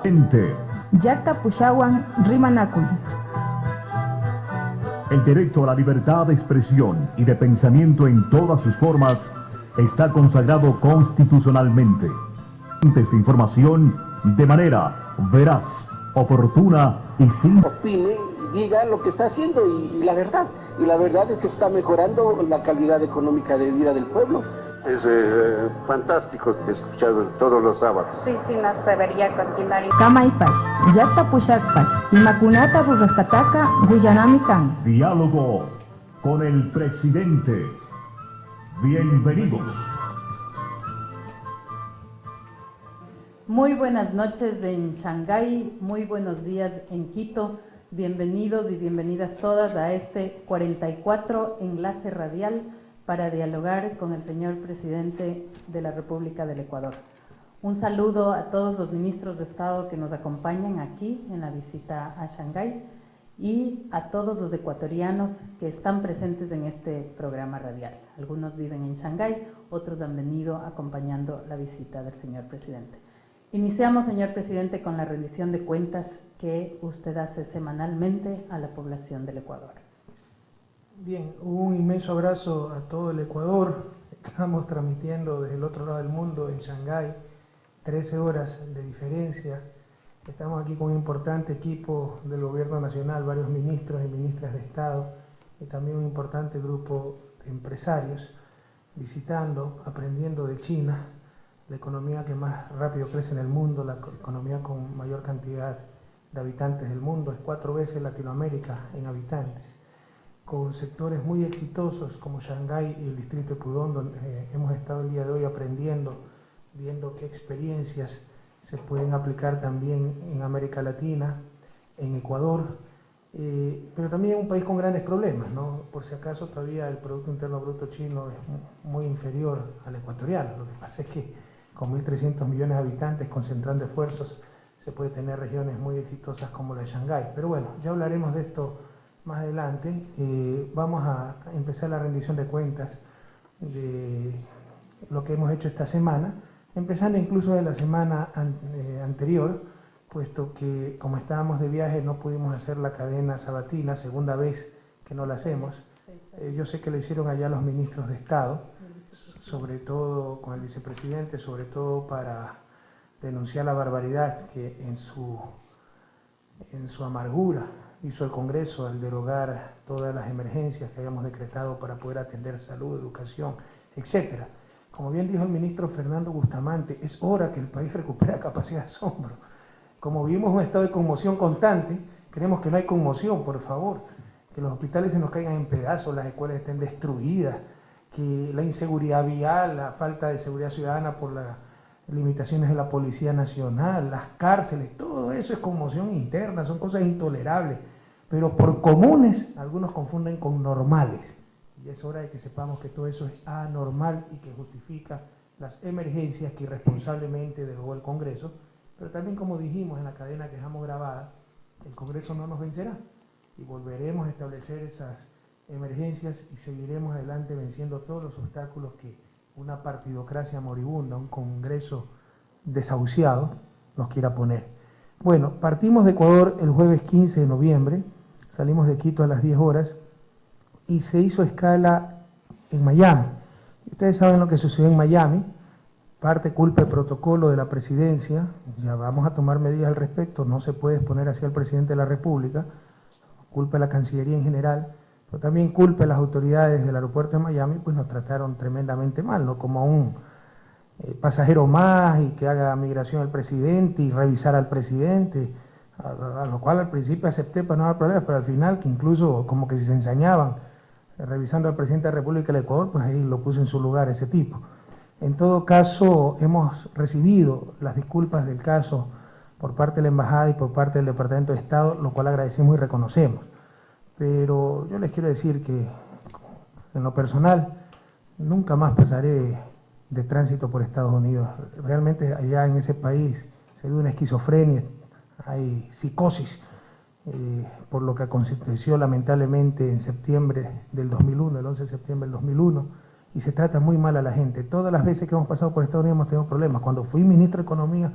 Llaqta Pushawan Rimanakuy. El derecho a la libertad de expresión y de pensamiento en todas sus formas está consagrado constitucionalmente. Esta información de manera veraz, oportuna y sin... Opine y diga lo que está haciendo y la verdad. Y la verdad es que se está mejorando la calidad económica de vida del pueblo. Es fantástico escuchar todos los sábados. Sí, nos debería continuar. Kamaypash, Llaqta Pushakpash, Imakunata Rurraskataka, Guyanami Kan. Diálogo con el presidente. Bienvenidos. Muy buenas noches en Shanghái, muy buenos días en Quito. Bienvenidos y bienvenidas todas a este 44 enlace radial para dialogar con el señor presidente de la República del Ecuador. Un saludo a todos los ministros de Estado que nos acompañan aquí en la visita a Shanghái y a todos los ecuatorianos que están presentes en este programa radial. Algunos viven en Shanghái, otros han venido acompañando la visita del señor presidente. Iniciamos, señor presidente, con la rendición de cuentas que usted hace semanalmente a la población del Ecuador. Bien, un inmenso abrazo a todo el Ecuador. Estamos transmitiendo desde el otro lado del mundo, en Shanghái, 13 horas de diferencia. Estamos aquí con un importante equipo del gobierno nacional, varios ministros y ministras de Estado, y también un importante grupo de empresarios, visitando, aprendiendo de China, la economía que más rápido crece en el mundo, la economía con mayor cantidad de habitantes del mundo, es 4 veces Latinoamérica en habitantes, con sectores muy exitosos como Shanghái y el distrito de Pudong, donde hemos estado el día de hoy aprendiendo, viendo qué experiencias se pueden aplicar también en América Latina, en Ecuador, pero también un país con grandes problemas, ¿no? Por si acaso todavía el Producto Interno Bruto chino es muy inferior al ecuatoriano. Lo que pasa es que con 1.300 millones de habitantes, concentrando esfuerzos, se puede tener regiones muy exitosas como la de Shanghái. Pero bueno, ya hablaremos de esto más adelante. Vamos a empezar la rendición de cuentas de lo que hemos hecho esta semana, empezando incluso de la semana anterior, puesto que como estábamos de viaje no pudimos hacer la cadena sabatina, segunda vez que no la hacemos. Yo sé que le hicieron allá los ministros de Estado, sobre todo con el vicepresidente, sobre todo para denunciar la barbaridad que en su amargura hizo el Congreso al derogar todas las emergencias que habíamos decretado para poder atender salud, educación, etcétera. Como bien dijo el ministro Fernando Bustamante, es hora que el país recupere capacidad de asombro. Como vivimos un estado de conmoción constante, queremos que no hay conmoción, por favor, que los hospitales se nos caigan en pedazos, las escuelas estén destruidas, que la inseguridad vial, la falta de seguridad ciudadana por las limitaciones de la Policía Nacional, las cárceles, todo eso es conmoción interna, son cosas intolerables, pero por comunes algunos confunden con normales. Y es hora de que sepamos que todo eso es anormal y que justifica las emergencias que irresponsablemente derogó el Congreso, pero también, como dijimos en la cadena que dejamos grabada, el Congreso no nos vencerá y volveremos a establecer esas emergencias y seguiremos adelante venciendo todos los obstáculos que una partidocracia moribunda, un Congreso desahuciado nos quiera poner. Bueno, partimos de Ecuador el jueves 15 de noviembre, salimos de Quito a las 10 horas y se hizo escala en Miami. Ustedes saben lo que sucedió en Miami, parte culpa del protocolo de la presidencia, ya vamos a tomar medidas al respecto, no se puede exponer así al presidente de la República, culpa de la Cancillería en general, pero también culpa de las autoridades del aeropuerto de Miami, pues nos trataron tremendamente mal, ¿no? Como a un pasajero más y que haga migración al presidente y revisar al presidente, a lo cual al principio acepté para no haber problemas, pero al final que incluso como que si se ensañaban revisando al presidente de la República del Ecuador, pues ahí lo puso en su lugar ese tipo. En todo caso, hemos recibido las disculpas del caso por parte de la Embajada y por parte del Departamento de Estado, lo cual agradecemos y reconocemos. Pero yo les quiero decir que, en lo personal, nunca más pasaré de tránsito por Estados Unidos. Realmente allá en ese país se ve una esquizofrenia, hay psicosis, por lo que aconteció lamentablemente en septiembre del 2001, el 11 de septiembre del 2001, y se trata muy mal a la gente. Todas las veces que hemos pasado por Estados Unidos hemos tenido problemas. Cuando fui ministro de Economía,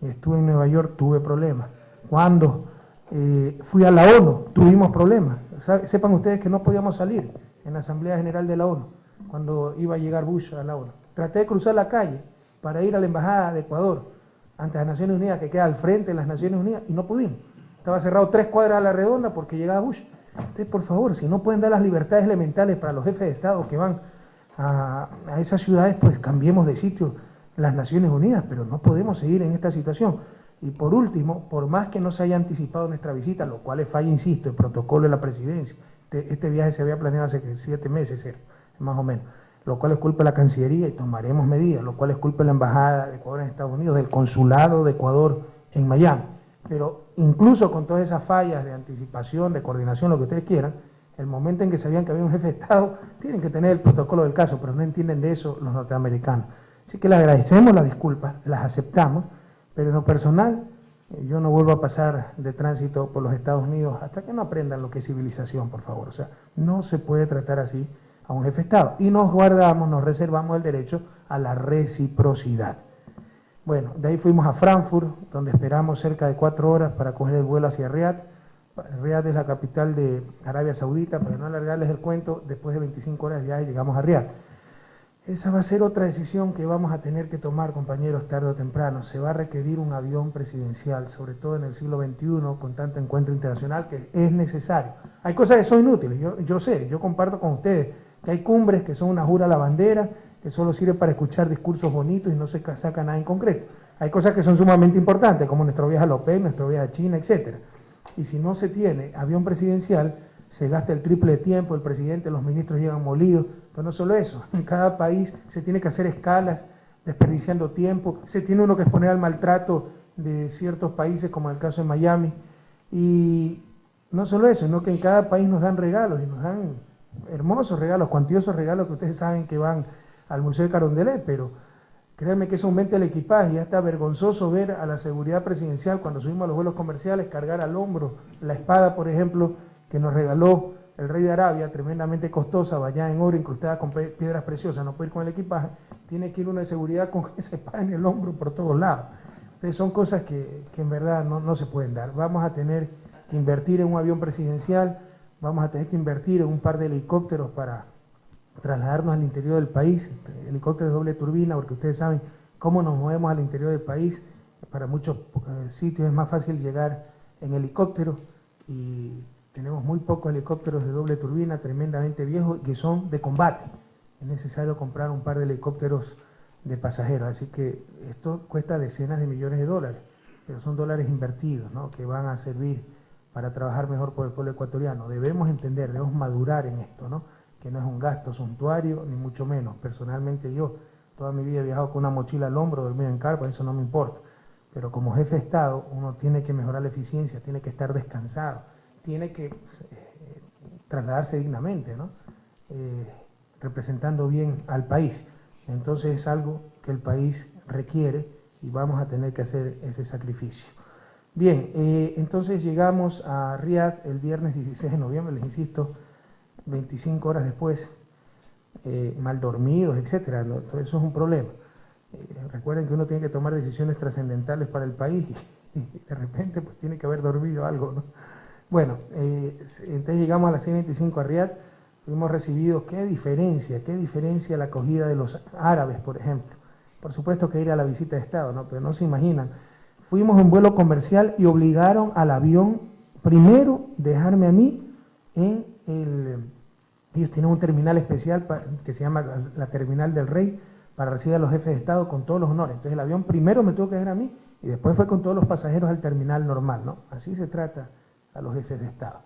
Estuve en Nueva York, tuve problemas. Cuando fui a la ONU, tuvimos problemas. Sepan ustedes que no podíamos salir en la Asamblea General de la ONU, cuando iba a llegar Bush a la ONU. Traté de cruzar la calle para ir a la Embajada de Ecuador, ante las Naciones Unidas, que queda al frente de las Naciones Unidas, y no pudimos. Estaba cerrado 3 cuadras a la redonda porque llegaba Bush. Entonces, por favor, si no pueden dar las libertades elementales para los jefes de Estado que van a esas ciudades, pues cambiemos de sitio las Naciones Unidas, pero no podemos seguir en esta situación. Y por último, por más que no se haya anticipado nuestra visita, lo cual es falla, insisto, el protocolo de la presidencia, este viaje se había planeado hace 7 meses, más o menos, lo cual es culpa de la Cancillería y tomaremos medidas, lo cual es culpa de la Embajada de Ecuador en Estados Unidos, del Consulado de Ecuador en Miami. Pero incluso con todas esas fallas de anticipación, de coordinación, lo que ustedes quieran, el momento en que sabían que había un jefe de Estado, tienen que tener el protocolo del caso, pero no entienden de eso los norteamericanos. Así que les agradecemos las disculpas, las aceptamos, pero en lo personal, yo no vuelvo a pasar de tránsito por los Estados Unidos hasta que no aprendan lo que es civilización, por favor. O sea, no se puede tratar así a un jefe de Estado. Y nos reservamos el derecho a la reciprocidad. Bueno, de ahí fuimos a Frankfurt, donde esperamos cerca de 4 horas para coger el vuelo hacia Riad. Riad es la capital de Arabia Saudita. Para no alargarles el cuento, después de 25 horas ya llegamos a Riad. Esa va a ser otra decisión que vamos a tener que tomar, compañeros, tarde o temprano. Se va a requerir un avión presidencial, sobre todo en el siglo XXI, con tanto encuentro internacional, que es necesario. Hay cosas que son inútiles, yo sé, yo comparto con ustedes que hay cumbres que son una jura a la bandera, que solo sirve para escuchar discursos bonitos y no se saca nada en concreto. Hay cosas que son sumamente importantes, como nuestro viaje a la OPEC, nuestro viaje a China, etc. Y si no se tiene avión presidencial, se gasta el triple de tiempo, el presidente, los ministros llegan molidos. Pero no solo eso, en cada país se tiene que hacer escalas, desperdiciando tiempo, se tiene uno que exponer al maltrato de ciertos países, como en el caso de Miami. Y no solo eso, sino que en cada país nos dan regalos, y nos dan hermosos regalos, cuantiosos regalos que ustedes saben que van al Museo de Carondelet, pero créanme que eso aumenta el equipaje. Ya está vergonzoso ver a la seguridad presidencial, cuando subimos a los vuelos comerciales, cargar al hombro la espada, por ejemplo, que nos regaló el rey de Arabia, tremendamente costosa, bañada en oro, incrustada con piedras preciosas. No puede ir con el equipaje, tiene que ir uno de seguridad con esa espada en el hombro por todos lados. Entonces son cosas que en verdad no se pueden dar. Vamos a tener que invertir en un avión presidencial, vamos a tener que invertir en un par de helicópteros para trasladarnos al interior del país, helicópteros de doble turbina, porque ustedes saben cómo nos movemos al interior del país. Para muchos sitios es más fácil llegar en helicóptero, y tenemos muy pocos helicópteros de doble turbina, tremendamente viejos, que son de combate. Es necesario comprar un par de helicópteros de pasajeros, así que esto cuesta decenas de millones de dólares, pero son dólares invertidos, ¿no?, que van a servir para trabajar mejor por el pueblo ecuatoriano. Debemos entender, debemos madurar en esto, ¿no?, que no es un gasto suntuario, ni mucho menos. Personalmente yo, toda mi vida he viajado con una mochila al hombro, dormido en carpa, eso no me importa. Pero como jefe de Estado, uno tiene que mejorar la eficiencia, tiene que estar descansado, tiene que trasladarse dignamente, ¿no?, representando bien al país. Entonces es algo que el país requiere y vamos a tener que hacer ese sacrificio. Bien, entonces llegamos a Riad el viernes 16 de noviembre, les insisto, 25 horas después, mal dormidos, etcétera. Todo eso es un problema. Recuerden que uno tiene que tomar decisiones trascendentales para el país y de repente pues tiene que haber dormido algo, ¿no? Bueno, entonces llegamos a las 6:25 a Riad, fuimos recibidos. Qué diferencia la acogida de los árabes, por ejemplo. Por supuesto que ir a la visita de Estado, ¿no?, pero no se imaginan. Fuimos en vuelo comercial y obligaron al avión primero dejarme a mí en ellos tienen un terminal especial que se llama la Terminal del Rey, para recibir a los jefes de Estado con todos los honores. Entonces el avión primero me tuvo que dejar a mí y después fue con todos los pasajeros al terminal normal, ¿no? Así se trata a los jefes de Estado.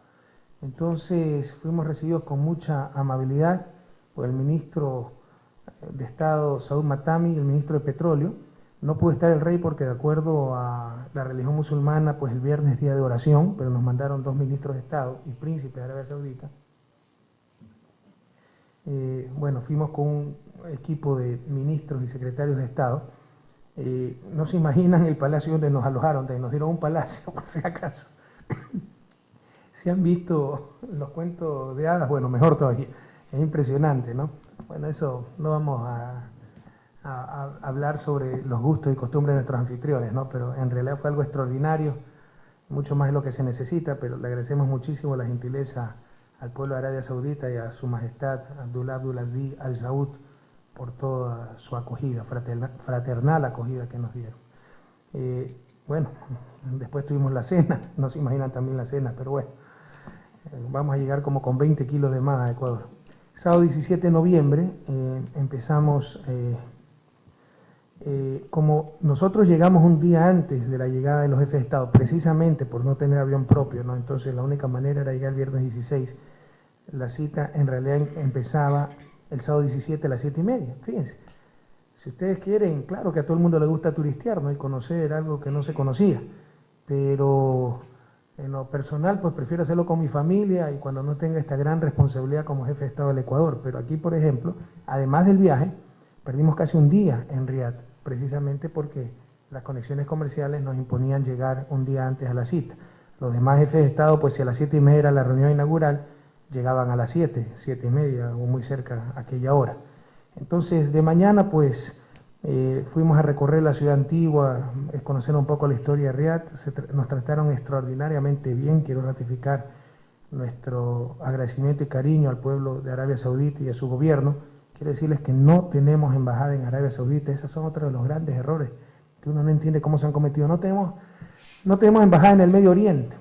Entonces fuimos recibidos con mucha amabilidad por el ministro de Estado, Saud Matami, y el ministro de Petróleo. No pudo estar el rey porque, de acuerdo a la religión musulmana, pues el viernes es día de oración, pero nos mandaron 2 ministros de Estado y príncipes de Arabia Saudita. Bueno, fuimos con un equipo de ministros y secretarios de Estado. No se imaginan el palacio donde nos alojaron, nos dieron un palacio, por si acaso. Si han visto los cuentos de hadas, bueno, mejor todavía. Es impresionante, ¿no? Bueno, eso no vamos hablar sobre los gustos y costumbres de nuestros anfitriones, ¿no? Pero en realidad fue algo extraordinario, mucho más de lo que se necesita, pero le agradecemos muchísimo la gentileza al pueblo de Arabia Saudita y a su majestad Abdullah Abdulaziz Al Saud por toda su acogida, fraternal acogida que nos dieron. Bueno, después tuvimos la cena, no se imaginan también la cena, pero bueno, vamos a llegar como con 20 kilos de más a Ecuador. Sábado 17 de noviembre empezamos, como nosotros llegamos un día antes de la llegada de los jefes de Estado, precisamente por no tener avión propio, ¿no? Entonces la única manera era llegar el viernes 16. La cita en realidad empezaba el sábado 17 a las 7:30, fíjense. Si ustedes quieren, claro que a todo el mundo le gusta turistear, ¿no? Y conocer algo que no se conocía, pero en lo personal, pues prefiero hacerlo con mi familia y cuando no tenga esta gran responsabilidad como jefe de Estado del Ecuador. Pero aquí, por ejemplo, además del viaje, perdimos casi un día en Riad, precisamente porque las conexiones comerciales nos imponían llegar un día antes a la cita. Los demás jefes de Estado, pues si a las 7:30 era la reunión inaugural, llegaban a las 7:30 o muy cerca a aquella hora. Entonces, de mañana, pues, fuimos a recorrer la ciudad antigua, conocer un poco la historia de Riad. Nos trataron extraordinariamente bien. Quiero ratificar nuestro agradecimiento y cariño al pueblo de Arabia Saudita y a su gobierno. Quiero decirles que no tenemos embajada en Arabia Saudita. Esos son otros de los grandes errores que uno no entiende cómo se han cometido. No tenemos embajada en el Medio Oriente.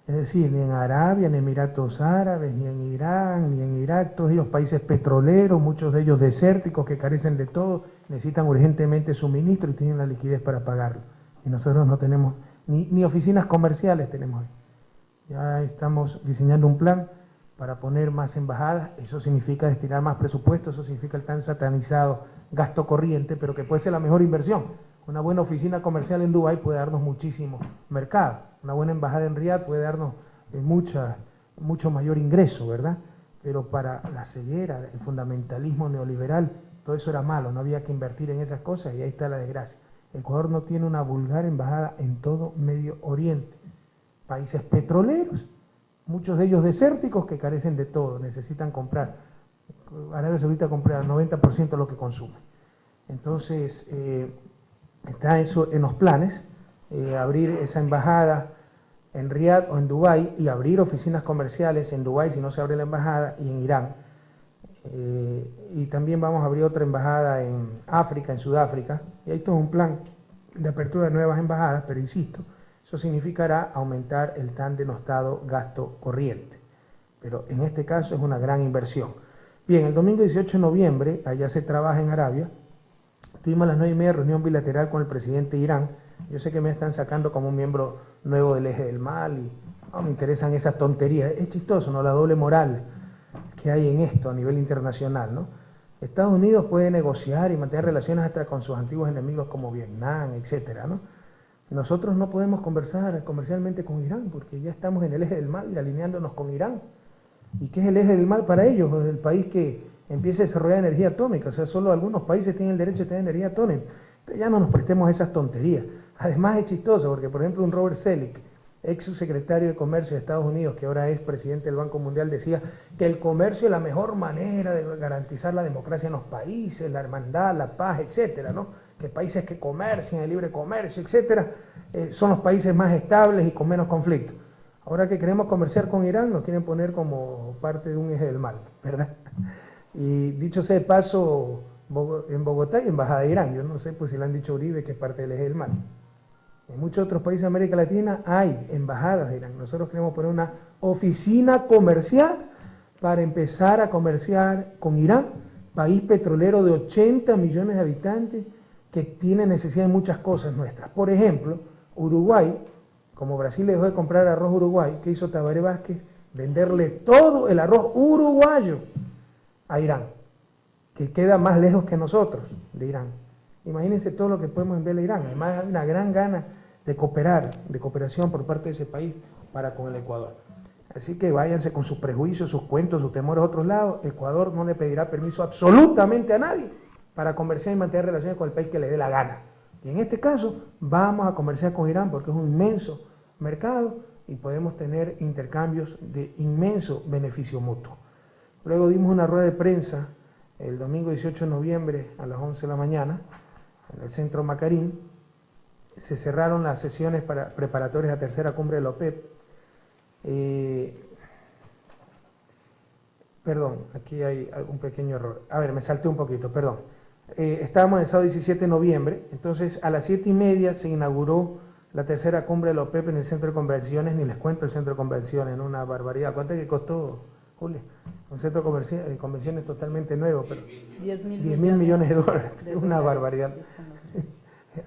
Es decir, ni en Arabia, ni en Emiratos Árabes, ni en Irán, ni en Irak, todos ellos países petroleros, muchos de ellos desérticos que carecen de todo, necesitan urgentemente suministro y tienen la liquidez para pagarlo. Y nosotros no tenemos, ni oficinas comerciales tenemos. Ya estamos diseñando un plan para poner más embajadas. Eso significa destinar más presupuesto, eso significa el tan satanizado gasto corriente, pero que puede ser la mejor inversión. Una buena oficina comercial en Dubái puede darnos muchísimo mercado. Una buena embajada en Riad puede darnos mucho mayor ingreso, ¿verdad? Pero para la ceguera, el fundamentalismo neoliberal, todo eso era malo, no había que invertir en esas cosas y ahí está la desgracia. Ecuador no tiene una vulgar embajada en todo Medio Oriente. Países petroleros, muchos de ellos desérticos que carecen de todo, necesitan comprar. Arabia Saudita compra el 90% de lo que consume. Entonces, está eso en los planes, abrir esa embajada en Riad o en Dubái y abrir oficinas comerciales en Dubái si no se abre la embajada y en Irán. Y también vamos a abrir otra embajada en África, en Sudáfrica, y hay todo un plan de apertura de nuevas embajadas, pero insisto, eso significará aumentar el tan denostado gasto corriente. Pero en este caso es una gran inversión. Bien, el domingo 18 de noviembre, allá se trabaja en Arabia, tuvimos a las 9:30 reunión bilateral con el presidente de Irán. Yo sé que me están sacando como un miembro nuevo del Eje del Mal y no me interesan esas tonterías. Es chistoso, ¿no? La doble moral que hay en esto a nivel internacional, ¿no? Estados Unidos puede negociar y mantener relaciones hasta con sus antiguos enemigos como Vietnam, etcétera, ¿no? Nosotros no podemos conversar comercialmente con Irán porque ya estamos en el Eje del Mal y alineándonos con Irán. ¿Y qué es el Eje del Mal para ellos? El país que empiece a desarrollar energía atómica, o sea, solo algunos países tienen el derecho de tener energía atómica. Entonces ya no nos prestemos a esas tonterías. Además es chistoso porque, por ejemplo, un Robert Selig, ex subsecretario de Comercio de Estados Unidos, que ahora es presidente del Banco Mundial, decía que el comercio es la mejor manera de garantizar la democracia en los países, la hermandad, la paz, etcétera, ¿no? Que países que comercian, el libre comercio, etcétera, son los países más estables y con menos conflictos. Ahora que queremos comerciar con Irán, nos quieren poner como parte de un eje del mal, ¿verdad? Y dicho sea de paso, en Bogotá hay embajada de Irán. Yo no sé pues si le han dicho a Uribe que es parte del eje del mal. En muchos otros países de América Latina hay embajadas de Irán. Nosotros queremos poner una oficina comercial para empezar a comerciar con Irán, país petrolero de 80 millones de habitantes que tiene necesidad de muchas cosas nuestras. Por ejemplo, Uruguay, como Brasil le dejó de comprar arroz Uruguay, ¿qué hizo Tabaré Vázquez? Venderle todo el arroz uruguayo a Irán, que queda más lejos que nosotros de Irán. Imagínense todo lo que podemos enviarle a Irán. Además hay una gran gana de cooperar, de cooperación por parte de ese país para con el Ecuador. Así que váyanse con sus prejuicios, sus cuentos, sus temores a otros lados. Ecuador no le pedirá permiso absolutamente a nadie para comerciar y mantener relaciones con el país que le dé la gana. Y en este caso vamos a comerciar con Irán porque es un inmenso mercado y podemos tener intercambios de inmenso beneficio mutuo. Luego dimos una rueda de prensa el domingo 18 de noviembre a las 11 de la mañana, en el Centro Macarín, se cerraron las sesiones preparatorias a tercera cumbre de la OPEP. Perdón, aquí hay un pequeño error. A ver, me salté un poquito, perdón. Estábamos el sábado 17 de noviembre, entonces a las 7:30 se inauguró la tercera cumbre de la OPEP en el Centro de Convenciones. Ni les cuento el Centro de Convenciones, ¿no? Una barbaridad. ¿Cuánto es que costó, Julio? Un centro de convenciones totalmente nuevo, pero 10 mil millones de dólares, de es una dólares. barbaridad.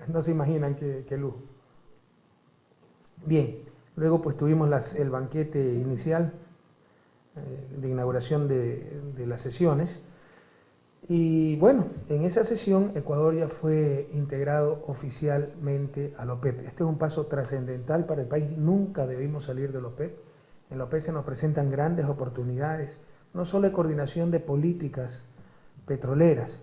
No se imaginan qué lujo. Bien, luego pues tuvimos el banquete inicial de inauguración de las sesiones. Y bueno, en esa sesión Ecuador ya fue integrado oficialmente a la OPEP. Este es un paso trascendental para el país. Nunca debimos salir de la OPEP. En la OPEP se nos presentan grandes oportunidades, no solo de coordinación de políticas petroleras.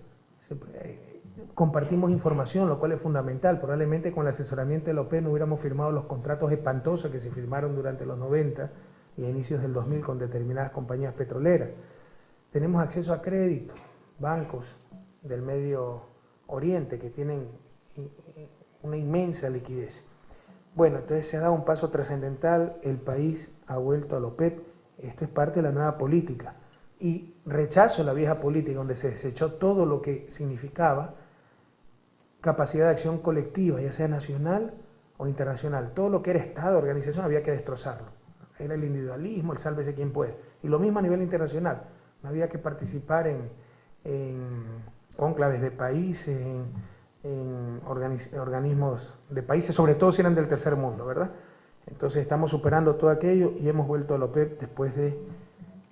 Compartimos información, lo cual es fundamental. Probablemente con el asesoramiento de la OPEP no hubiéramos firmado los contratos espantosos que se firmaron durante los 90 y a inicios del 2000 con determinadas compañías petroleras. Tenemos acceso a crédito, bancos del Medio Oriente que tienen una inmensa liquidez. Bueno, entonces se ha dado un paso trascendental, el país ha vuelto a la OPEP, esto es parte de la nueva política. Y rechazo la vieja política donde se desechó todo lo que significaba capacidad de acción colectiva, ya sea nacional o internacional. Todo lo que era Estado, organización, había que destrozarlo. Era el individualismo, el sálvese quien puede. Y lo mismo a nivel internacional. No había que participar en cónclaves de países, en organismos de países, sobre todo si eran del tercer mundo, ¿verdad? Entonces estamos superando todo aquello y hemos vuelto a la OPEP después de...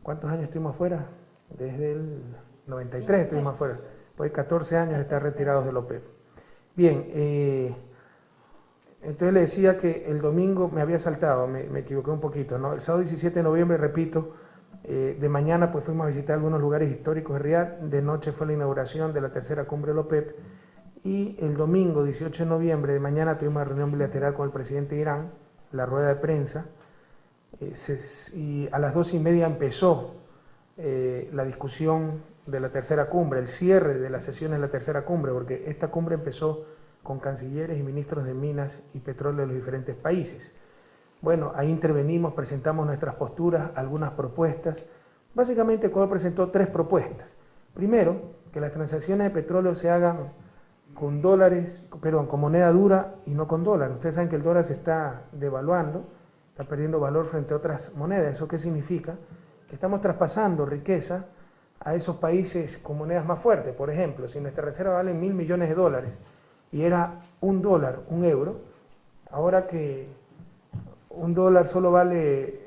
¿Cuántos años estuvimos afuera? Desde el 93 estuvimos afuera. Después de 14 años de estar retirados de la OPEP. Bien, entonces le decía que el domingo me había saltado, me equivoqué un poquito, ¿no? El sábado 17 de noviembre, repito, de mañana pues fuimos a visitar algunos lugares históricos de Riad, de noche fue la inauguración de la tercera cumbre de la OPEP, y el domingo 18 de noviembre de mañana tuvimos una reunión bilateral con el presidente de Irán, la rueda de prensa, y a las 2:30 empezó la discusión de la tercera cumbre, el cierre de las sesiones de la tercera cumbre, porque esta cumbre empezó con cancilleres y ministros de minas y petróleo de los diferentes países. Bueno, ahí intervenimos, presentamos nuestras posturas, algunas propuestas. Básicamente Ecuador presentó 3 propuestas. Primero, que las transacciones de petróleo se hagan con dólares, perdón, con moneda dura y no con dólar. Ustedes saben que el dólar se está devaluando, está perdiendo valor frente a otras monedas. ¿Eso qué significa? Que estamos traspasando riqueza a esos países con monedas más fuertes. Por ejemplo, si nuestra reserva vale 1.000 millones de dólares y era $1, $1, ahora que $1 solo vale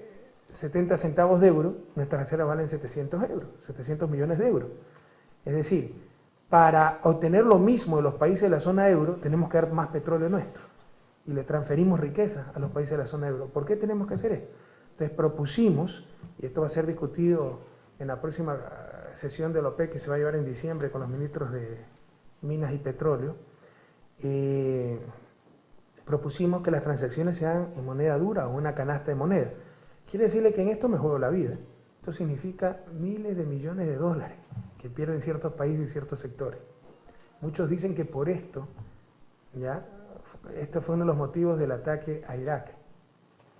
70 centavos de euro, nuestras reservas valen 700 euros, 700 millones de euros. Es decir, para obtener lo mismo de los países de la zona euro, tenemos que dar más petróleo nuestro y le transferimos riqueza a los países de la zona euro. ¿Por qué tenemos que hacer esto? Entonces propusimos, y esto va a ser discutido en la próxima sesión de la OPEP que se va a llevar en diciembre con los ministros de Minas y Petróleo, propusimos que las transacciones se hagan en moneda dura o una canasta de moneda. Quiere decirle que en esto me juego la vida. Esto significa miles de millones de dólares que pierden ciertos países y ciertos sectores. Muchos dicen que por esto, ya, esto fue uno de los motivos del ataque a Irak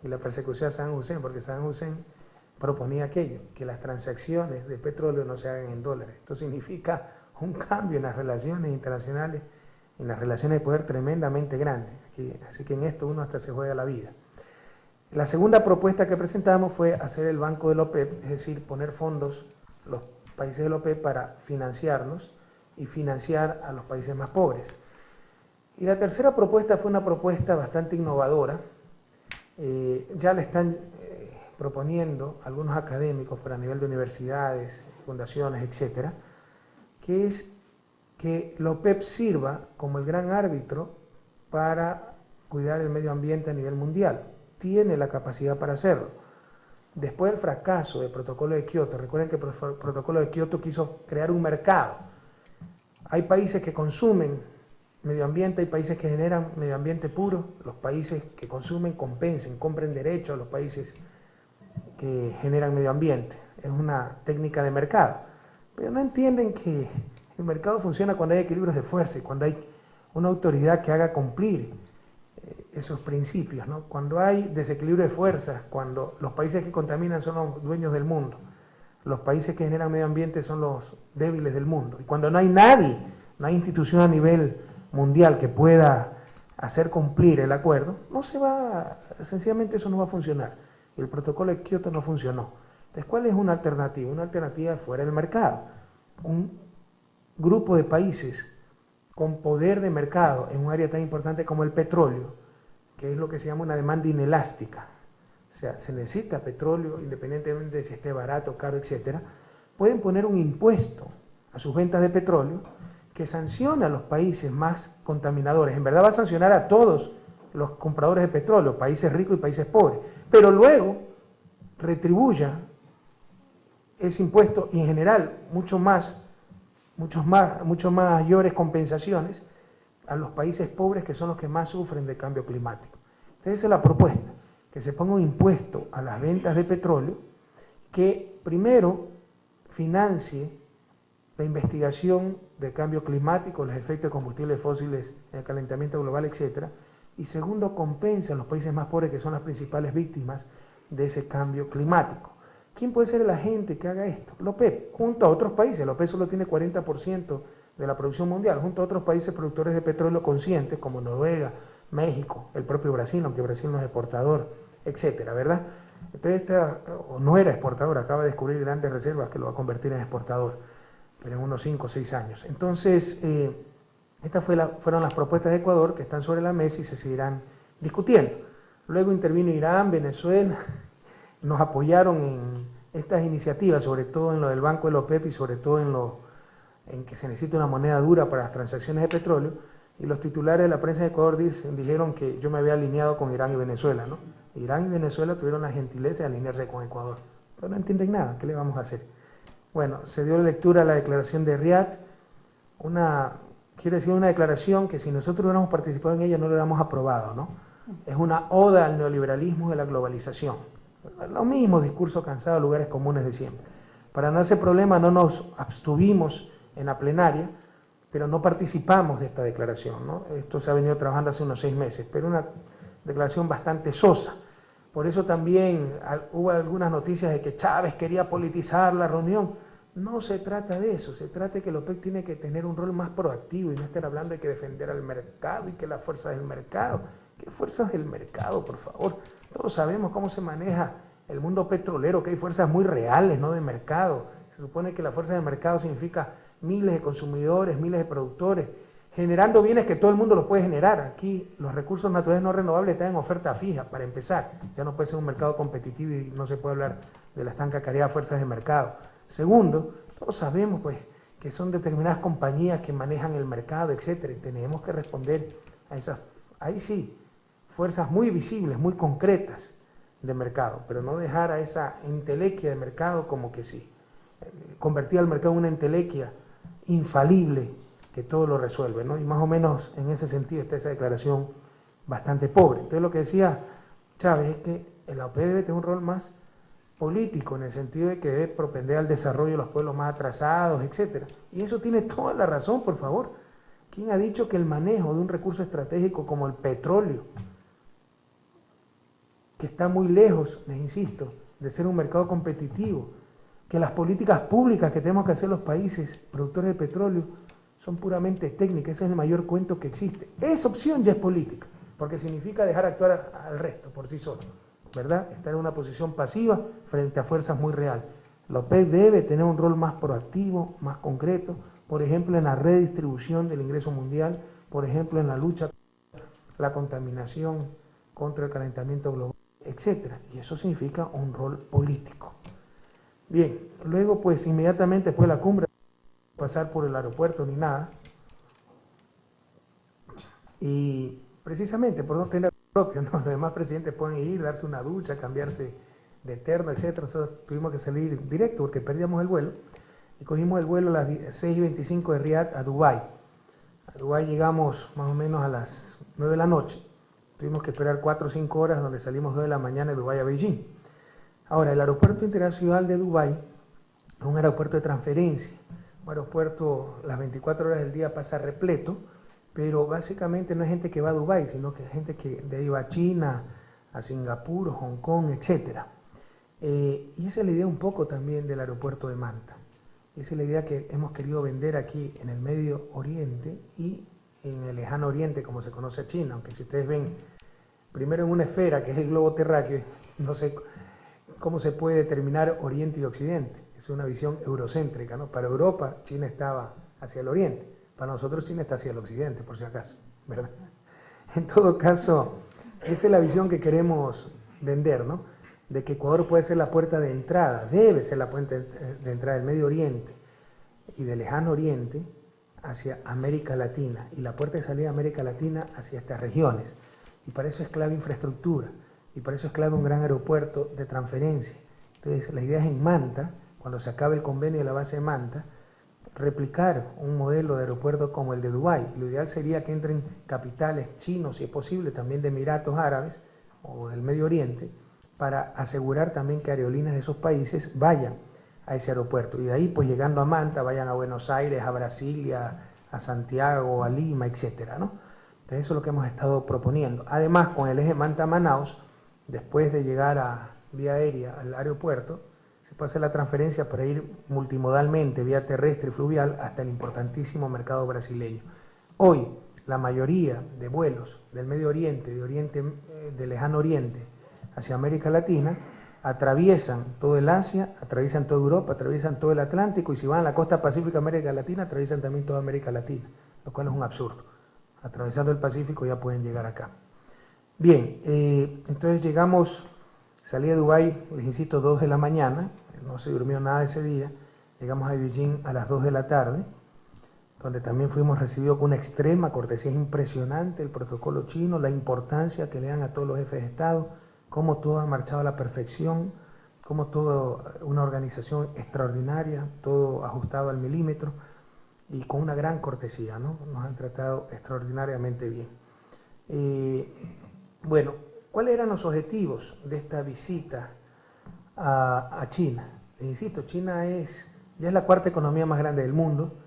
y la persecución a Saddam Hussein, porque Saddam Hussein proponía aquello, que las transacciones de petróleo no se hagan en dólares. Esto significa un cambio en las relaciones internacionales, en las relaciones de poder tremendamente grande. Así que en esto uno hasta se juega la vida. La segunda propuesta que presentamos fue hacer el banco de la OPEP, es decir, poner fondos los países de la OPEP para financiarnos y financiar a los países más pobres. Y la tercera propuesta fue una propuesta bastante innovadora. Ya le están proponiendo algunos académicos para nivel de universidades, fundaciones, etcétera, que es que la OPEP sirva como el gran árbitro para cuidar el medio ambiente a nivel mundial. Tiene la capacidad para hacerlo. Después del fracaso del protocolo de Kioto, recuerden que el protocolo de Kioto quiso crear un mercado. Hay países que consumen medio ambiente, hay países que generan medio ambiente puro, los países que consumen compensen, compren derechos a los países que generan medio ambiente. Es una técnica de mercado. pero no entienden que el mercado funciona cuando hay equilibrios de fuerza y cuando hay una autoridad que haga cumplir esos principios, ¿no? Cuando hay desequilibrio de fuerzas, cuando los países que contaminan son los dueños del mundo, los países que generan medio ambiente son los débiles del mundo, y cuando no hay nadie, no hay institución a nivel mundial que pueda hacer cumplir el acuerdo, sencillamente eso no va a funcionar. Y el protocolo de Kioto no funcionó. Entonces, ¿cuál es una alternativa? Una alternativa fuera del mercado. Un grupo de países con poder de mercado en un área tan importante como el petróleo, que es lo que se llama una demanda inelástica. O sea, se necesita petróleo independientemente de si esté barato, caro, etcétera. Pueden poner un impuesto a sus ventas de petróleo que sanciona a los países más contaminadores. En verdad va a sancionar a todos los compradores de petróleo, países ricos y países pobres, pero luego retribuya ese impuesto y en general mucho mayores compensaciones a los países pobres, que son los que más sufren de cambio climático. Entonces esa es la propuesta, que se ponga un impuesto a las ventas de petróleo que primero financie la investigación del cambio climático, los efectos de combustibles fósiles en el calentamiento global, etcétera, y segundo, compensa a los países más pobres, que son las principales víctimas de ese cambio climático. ¿Quién puede ser el agente que haga esto? La OPEP, junto a otros países. La OPEP solo tiene 40% de la producción mundial, junto a otros países productores de petróleo conscientes, como Noruega, México, el propio Brasil, aunque Brasil no es exportador, etcétera, ¿verdad? Entonces, no era exportador, acaba de descubrir grandes reservas que lo va a convertir en exportador, pero en unos 5 o 6 años. Entonces, estas fueron las propuestas de Ecuador que están sobre la mesa y se seguirán discutiendo. Luego intervino Irán, Venezuela, nos apoyaron en estas iniciativas, sobre todo en lo del Banco de la OPEP y sobre todo en que se necesita una moneda dura para las transacciones de petróleo, y los titulares de la prensa de Ecuador dijeron que yo me había alineado con Irán y Venezuela, ¿no? Irán y Venezuela tuvieron la gentileza de alinearse con Ecuador, pero no entienden nada, ¿qué le vamos a hacer? Bueno, se dio lectura a la declaración de Riad, una declaración que si nosotros hubiéramos participado en ella no lo hubiéramos aprobado, ¿no? Es una oda al neoliberalismo de la globalización. Los mismos discursos cansados, lugares comunes de siempre. Para no hacer problema no nos abstuvimos en la plenaria, pero no participamos de esta declaración, ¿no? Esto se ha venido trabajando hace unos 6 meses, pero una declaración bastante sosa. Por eso también hubo algunas noticias de que Chávez quería politizar la reunión. No se trata de eso, se trata de que la OPEP tiene que tener un rol más proactivo y no estar hablando de que defender al mercado y que las fuerzas del mercado. ¿Qué fuerzas del mercado, por favor? Todos sabemos cómo se maneja el mundo petrolero, que hay fuerzas muy reales, no de mercado. Se supone que la fuerza del mercado significa miles de consumidores, miles de productores, generando bienes que todo el mundo los puede generar. Aquí los recursos naturales no renovables están en oferta fija, para empezar. Ya no puede ser un mercado competitivo y no se puede hablar de la estancaridad de fuerzas de mercado. Segundo, todos sabemos pues que son determinadas compañías que manejan el mercado, etcétera, y tenemos que responder a esas, ahí sí, fuerzas muy visibles, muy concretas de mercado, pero no dejar a esa entelequia de mercado como que sí, convertir al mercado en una entelequia infalible que todo lo resuelve, ¿no? Y más o menos en ese sentido está esa declaración bastante pobre. Entonces lo que decía Chávez es que la OPEP debe tener un rol más político, en el sentido de que debe propender al desarrollo de los pueblos más atrasados, etcétera. Y eso tiene toda la razón, por favor. ¿Quién ha dicho que el manejo de un recurso estratégico como el petróleo, que está muy lejos, les insisto, de ser un mercado competitivo, que las políticas públicas que tenemos que hacer los países productores de petróleo son puramente técnicas? Ese es el mayor cuento que existe. Esa opción ya es política, porque significa dejar actuar al resto por sí solo, ¿verdad? Estar en una posición pasiva frente a fuerzas muy reales. La OPEP debe tener un rol más proactivo, más concreto, por ejemplo en la redistribución del ingreso mundial, por ejemplo en la lucha contra la contaminación, contra el calentamiento global, etcétera. Y eso significa un rol político. Bien, luego pues inmediatamente después de la cumbre, pasar por el aeropuerto ni nada, y precisamente por no tener propio, ¿no? Los demás presidentes pueden ir, darse una ducha, cambiarse de terno, etcétera. Nosotros tuvimos que salir directo porque perdíamos el vuelo, y cogimos el vuelo a las 6:25 de Riad a Dubái. A Dubái llegamos más o menos a las 9 de la noche, tuvimos que esperar 4 o 5 horas, donde salimos 2 de la mañana de Dubái a Beijing. Ahora, el aeropuerto internacional de Dubái es un aeropuerto de transferencia, un aeropuerto las 24 horas del día pasa repleto, pero básicamente no es gente que va a Dubái, sino que es gente que de ahí va a China, a Singapur, Hong Kong, etc. Y esa es la idea un poco también del aeropuerto de Manta. Esa es la idea que hemos querido vender aquí en el Medio Oriente y en el Lejano Oriente, como se conoce a China, aunque si ustedes ven primero en una esfera, que es el globo terráqueo, no sé cómo se puede determinar Oriente y Occidente. Es una visión eurocéntrica, ¿no? Para Europa, China estaba hacia el Oriente. Para nosotros, China está hacia el Occidente, por si acaso, ¿verdad? En todo caso, esa es la visión que queremos vender, ¿no? De que Ecuador puede ser la puerta de entrada, debe ser la puerta de entrada del Medio Oriente y del Lejano Oriente hacia América Latina, y la puerta de salida de América Latina hacia estas regiones. Y para eso es clave infraestructura, y para eso es clave un gran aeropuerto de transferencia. Entonces, la idea es en Manta, cuando se acabe el convenio de la base de Manta, replicar un modelo de aeropuerto como el de Dubái. Lo ideal sería que entren capitales chinos, si es posible, también de Emiratos Árabes o del Medio Oriente, para asegurar también que aerolíneas de esos países vayan a ese aeropuerto. Y de ahí, pues llegando a Manta, vayan a Buenos Aires, a Brasilia, a Santiago, a Lima, etcétera, ¿no? Entonces, eso es lo que hemos estado proponiendo. Además, con el eje Manta-Manaus, después de llegar a vía aérea al aeropuerto, se puede hacer la transferencia para ir multimodalmente, vía terrestre y fluvial, hasta el importantísimo mercado brasileño. Hoy, la mayoría de vuelos del Medio Oriente, del Lejano Oriente, hacia América Latina, atraviesan todo el Asia, atraviesan toda Europa, atraviesan todo el Atlántico, y si van a la costa pacífica de América Latina, atraviesan también toda América Latina, lo cual es un absurdo. Atravesando el Pacífico ya pueden llegar acá. Bien, entonces llegamos, salí de Dubái, les insisto, 2 de la mañana, no se durmió nada ese día, llegamos a Beijing a las 2 de la tarde, donde también fuimos recibidos con una extrema cortesía. Es impresionante el protocolo chino, la importancia que le dan a todos los jefes de Estado, cómo todo ha marchado a la perfección, cómo todo una organización extraordinaria, todo ajustado al milímetro y con una gran cortesía, ¿no? Nos han tratado extraordinariamente bien. Bueno, ¿cuáles eran los objetivos de esta visita a China? Les insisto, China ya es la cuarta economía más grande del mundo,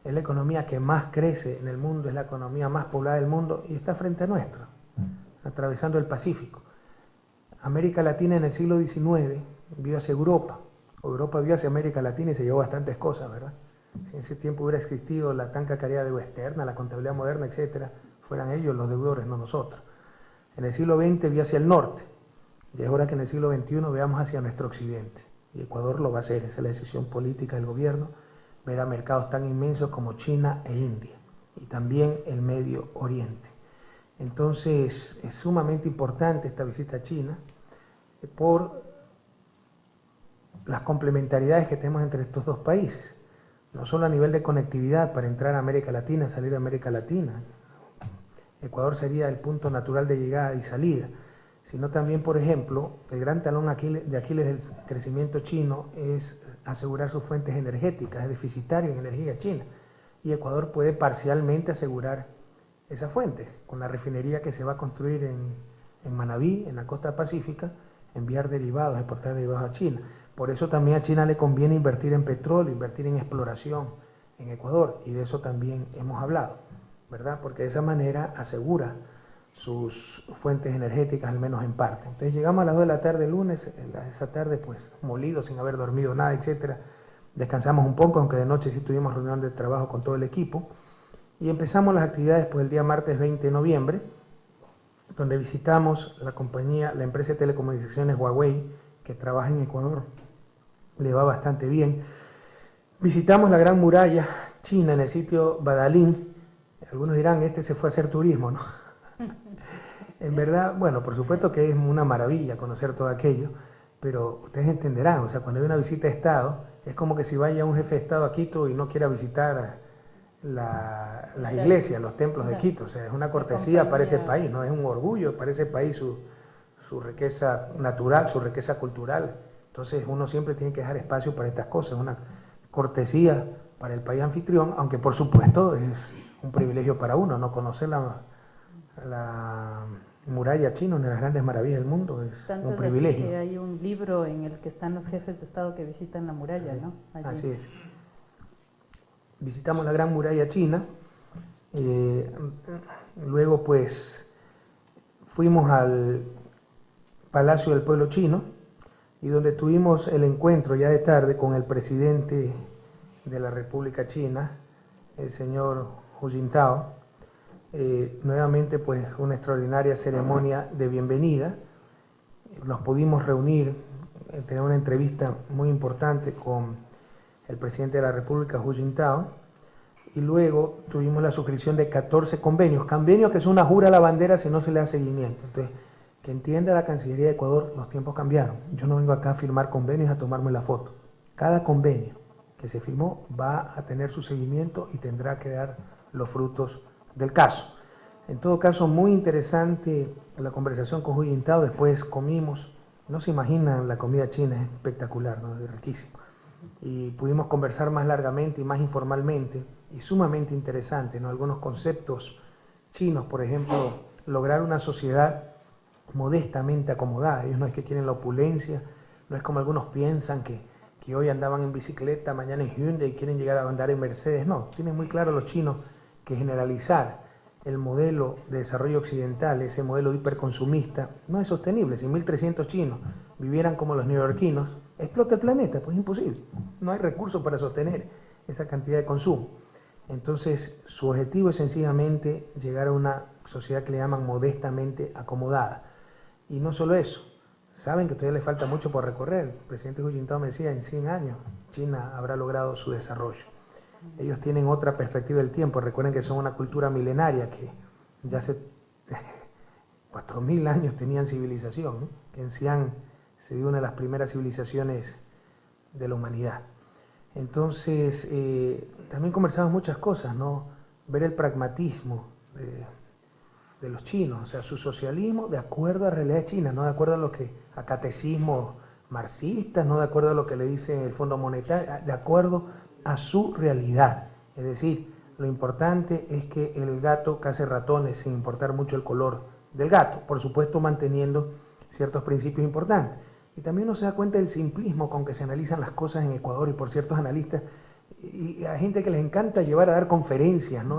es la economía que más crece en el mundo, es la economía más poblada del mundo y está frente a nuestro, atravesando el Pacífico. América Latina en el siglo XIX vio hacia Europa, Europa vio hacia América Latina y se llevó bastantes cosas, ¿verdad? Si en ese tiempo hubiera existido la tan cacareada deuda externa, la contabilidad moderna, etcétera, fueran ellos los deudores, no nosotros. En el siglo XX vio hacia el norte, y es hora que en el siglo XXI veamos hacia nuestro occidente, y Ecuador lo va a hacer, esa es la decisión política del gobierno, ver a mercados tan inmensos como China e India, y también el Medio Oriente. Entonces, es sumamente importante esta visita a China por las complementariedades que tenemos entre estos dos países, no solo a nivel de conectividad para entrar a América Latina, salir de América Latina. Ecuador sería el punto natural de llegada y salida, sino también, por ejemplo, el gran talón de Aquiles del crecimiento chino es asegurar sus fuentes energéticas, es deficitario en energía china, y Ecuador puede parcialmente asegurar esas fuentes, con la refinería que se va a construir en Manabí, en la costa pacífica, enviar derivados, exportar derivados a China. Por eso también a China le conviene invertir en petróleo, invertir en exploración en Ecuador, y de eso también hemos hablado, ¿verdad? Porque de esa manera asegura sus fuentes energéticas, al menos en parte. Entonces llegamos a las 2 de la tarde el lunes, esa tarde pues molidos, sin haber dormido nada, etcétera. Descansamos un poco, aunque de noche sí tuvimos reunión de trabajo con todo el equipo, y empezamos las actividades pues el día martes 20 de noviembre, donde visitamos la empresa de telecomunicaciones Huawei, que trabaja en Ecuador, le va bastante bien. Visitamos la Gran Muralla China en el sitio Badalín. Algunos dirán, se fue a hacer turismo, ¿no? En verdad, bueno, por supuesto que es una maravilla conocer todo aquello, pero ustedes entenderán, o sea, cuando hay una visita de Estado, es como que si vaya un jefe de Estado a Quito y no quiera visitar las iglesias, los templos de Quito, o sea, es una cortesía para ese país, ¿no? Es un orgullo para ese país su riqueza natural, su riqueza cultural. Entonces uno siempre tiene que dejar espacio para estas cosas, una cortesía para el país anfitrión, aunque por supuesto es un privilegio para uno no conocer muralla china, una de las grandes maravillas del mundo, es Tanto un es así privilegio. que hay un libro en el que están los jefes de Estado que visitan la muralla, ¿no? Allí. Así es. Visitamos la Gran Muralla China, luego pues fuimos al Palacio del Pueblo Chino, y donde tuvimos el encuentro ya de tarde con el presidente de la República China, el señor Hu Jintao. Nuevamente pues una extraordinaria ceremonia de bienvenida. Nos pudimos reunir, tener una entrevista muy importante con el presidente de la República, Hu Jintao, y luego tuvimos la suscripción de 14 convenios que son una jura a la bandera si no se le da seguimiento. Entonces, que entienda la Cancillería de Ecuador, los tiempos cambiaron. Yo no vengo acá a firmar convenios, a tomarme la foto. Cada convenio que se firmó va a tener su seguimiento y tendrá que dar los frutos del caso. En todo caso, muy interesante la conversación con Hu Jintao. Después comimos, no se imaginan, la comida china es espectacular, ¿no? Es riquísimo. Y pudimos conversar más largamente y más informalmente, y sumamente interesante, ¿no? Algunos conceptos chinos, por ejemplo, lograr una sociedad modestamente acomodada. Ellos no es que quieren la opulencia, no es como algunos piensan que hoy andaban en bicicleta, mañana en Hyundai y quieren llegar a andar en Mercedes. No, tienen muy claro los chinos que generalizar el modelo de desarrollo occidental, ese modelo hiperconsumista, no es sostenible. Si 1.300 chinos vivieran como los neoyorquinos, explota el planeta, pues es imposible. No hay recursos para sostener esa cantidad de consumo. Entonces, su objetivo es sencillamente llegar a una sociedad que le llaman modestamente acomodada. Y no solo eso, saben que todavía le falta mucho por recorrer. El presidente Hu Jintao me decía, en 100 años China habrá logrado su desarrollo. Ellos tienen otra perspectiva del tiempo. Recuerden que son una cultura milenaria que ya hace 4.000 años tenían civilización, ¿no? Que en Xi'an se dio una de las primeras civilizaciones de la humanidad. Entonces, también conversamos muchas cosas, ¿no? Ver el pragmatismo de los chinos, o sea, su socialismo de acuerdo a la realidad china, no de acuerdo a catecismos marxistas, no de acuerdo a lo que le dice el Fondo Monetario, de acuerdo a su realidad. Es decir, lo importante es que el gato case ratones sin importar mucho el color del gato, por supuesto manteniendo ciertos principios importantes. Y también uno se da cuenta del simplismo con que se analizan las cosas en Ecuador y por ciertos analistas, y hay gente que les encanta llevar a dar conferencias, ¿no?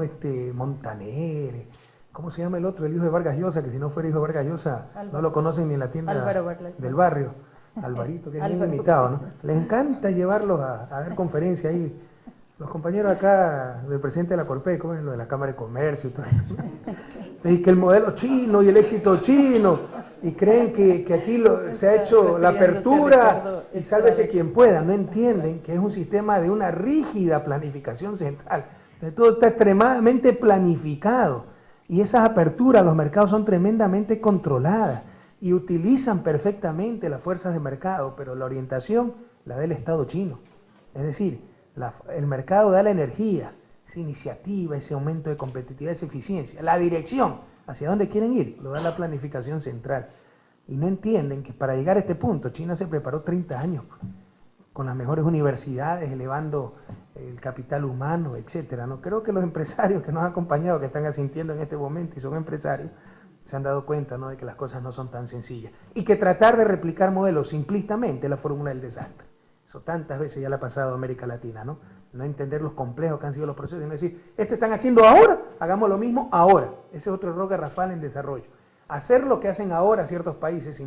Montaner, ¿cómo se llama el otro? El hijo de Vargas Llosa, que si no fuera hijo de Vargas Llosa no lo conocen ni en la tienda del barrio. Alvarito, que es bien invitado, ¿no? Les encanta llevarlos a dar conferencias ahí. Los compañeros acá del presidente de la Corpe, ¿cómo es lo de la Cámara de Comercio y todo eso? Y que el modelo chino y el éxito chino, y creen que aquí se ha hecho la apertura y sálvese quien pueda. No entienden que es un sistema de una rígida planificación central. Entonces, todo está extremadamente planificado y esas aperturas a los mercados son tremendamente controladas y utilizan perfectamente las fuerzas de mercado, pero la orientación la da el Estado chino. Es decir, el mercado da la energía, esa iniciativa, ese aumento de competitividad, esa eficiencia. La dirección, hacia dónde quieren ir, lo da la planificación central. Y no entienden que para llegar a este punto, China se preparó 30 años, con las mejores universidades, elevando el capital humano, etcétera. No creo que los empresarios que nos han acompañado, que están asintiendo en este momento y son empresarios, se han dado cuenta, ¿no?, de que las cosas no son tan sencillas. Y que tratar de replicar modelos simplistamente es la fórmula del desastre. Eso tantas veces ya le ha pasado a América Latina, ¿no? No entender los complejos que han sido los procesos, sino decir, esto están haciendo ahora, hagamos lo mismo ahora. Ese es otro error garrafal en desarrollo. Hacer lo que hacen ahora ciertos países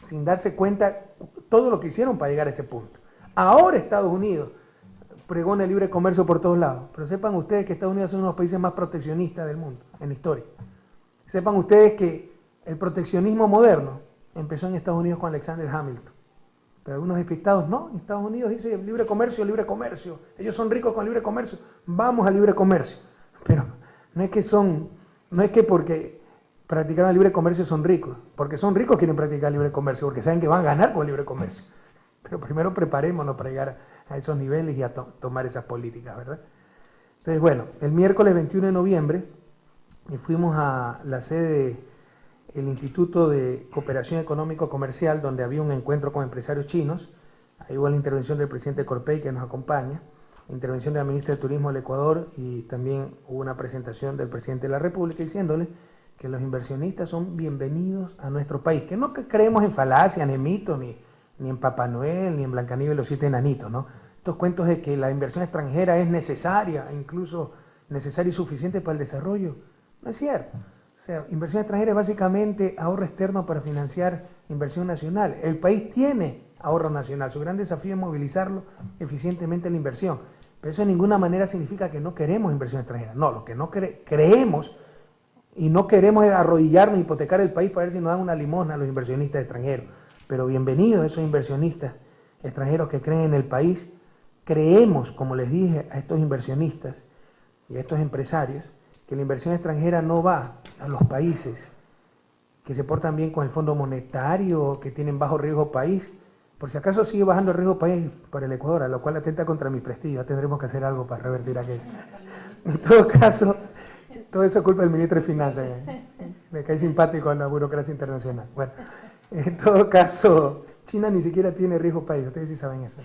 sin darse cuenta todo lo que hicieron para llegar a ese punto. Ahora Estados Unidos pregona el libre comercio por todos lados, pero sepan ustedes que Estados Unidos es uno de los países más proteccionistas del mundo, en la historia. Sepan ustedes que el proteccionismo moderno empezó en Estados Unidos con Alexander Hamilton. Pero algunos despistados, no, en Estados Unidos dice libre comercio, ellos son ricos con libre comercio, vamos al libre comercio. Pero no es que porque practicaron el libre comercio son ricos, porque son ricos quieren practicar el libre comercio, porque saben que van a ganar con el libre comercio. Pero primero preparémonos para llegar a esos niveles y a tomar esas políticas, ¿verdad? Entonces, bueno, el miércoles 21 de noviembre fuimos a la sede del Instituto de Cooperación Económico-Comercial, donde había un encuentro con empresarios chinos. Ahí hubo la intervención del presidente Corpey, que nos acompaña, intervención de la ministra de Turismo del Ecuador, y también hubo una presentación del presidente de la República diciéndole que los inversionistas son bienvenidos a nuestro país, que no creemos en falacias, ni en mitos, ni en Papá Noel, ni en Blancanieves y los 7 enanitos, ¿no? Estos cuentos de que la inversión extranjera es necesaria, incluso necesaria y suficiente para el desarrollo, no es cierto. O sea, inversión extranjera es básicamente ahorro externo para financiar inversión nacional. El país tiene ahorro nacional, su gran desafío es movilizarlo eficientemente en la inversión, pero eso de ninguna manera significa que no queremos inversión extranjera. No, lo que no creemos y no queremos es arrodillarnos y hipotecar el país para ver si nos dan una limosna a los inversionistas extranjeros. Pero bienvenidos a esos inversionistas extranjeros que creen en el país. Creemos, como les dije a estos inversionistas y a estos empresarios, que la inversión extranjera no va a los países que se portan bien con el Fondo Monetario, que tienen bajo riesgo país. Por si acaso sigue bajando el riesgo país para el Ecuador, a lo cual atenta contra mi prestigio. Tendremos que hacer algo para revertir aquello. En todo caso, todo eso es culpa del ministro de Finanzas. Me cae simpático a la burocracia internacional. Bueno, en todo caso, China ni siquiera tiene riesgo país. Ustedes sí saben eso.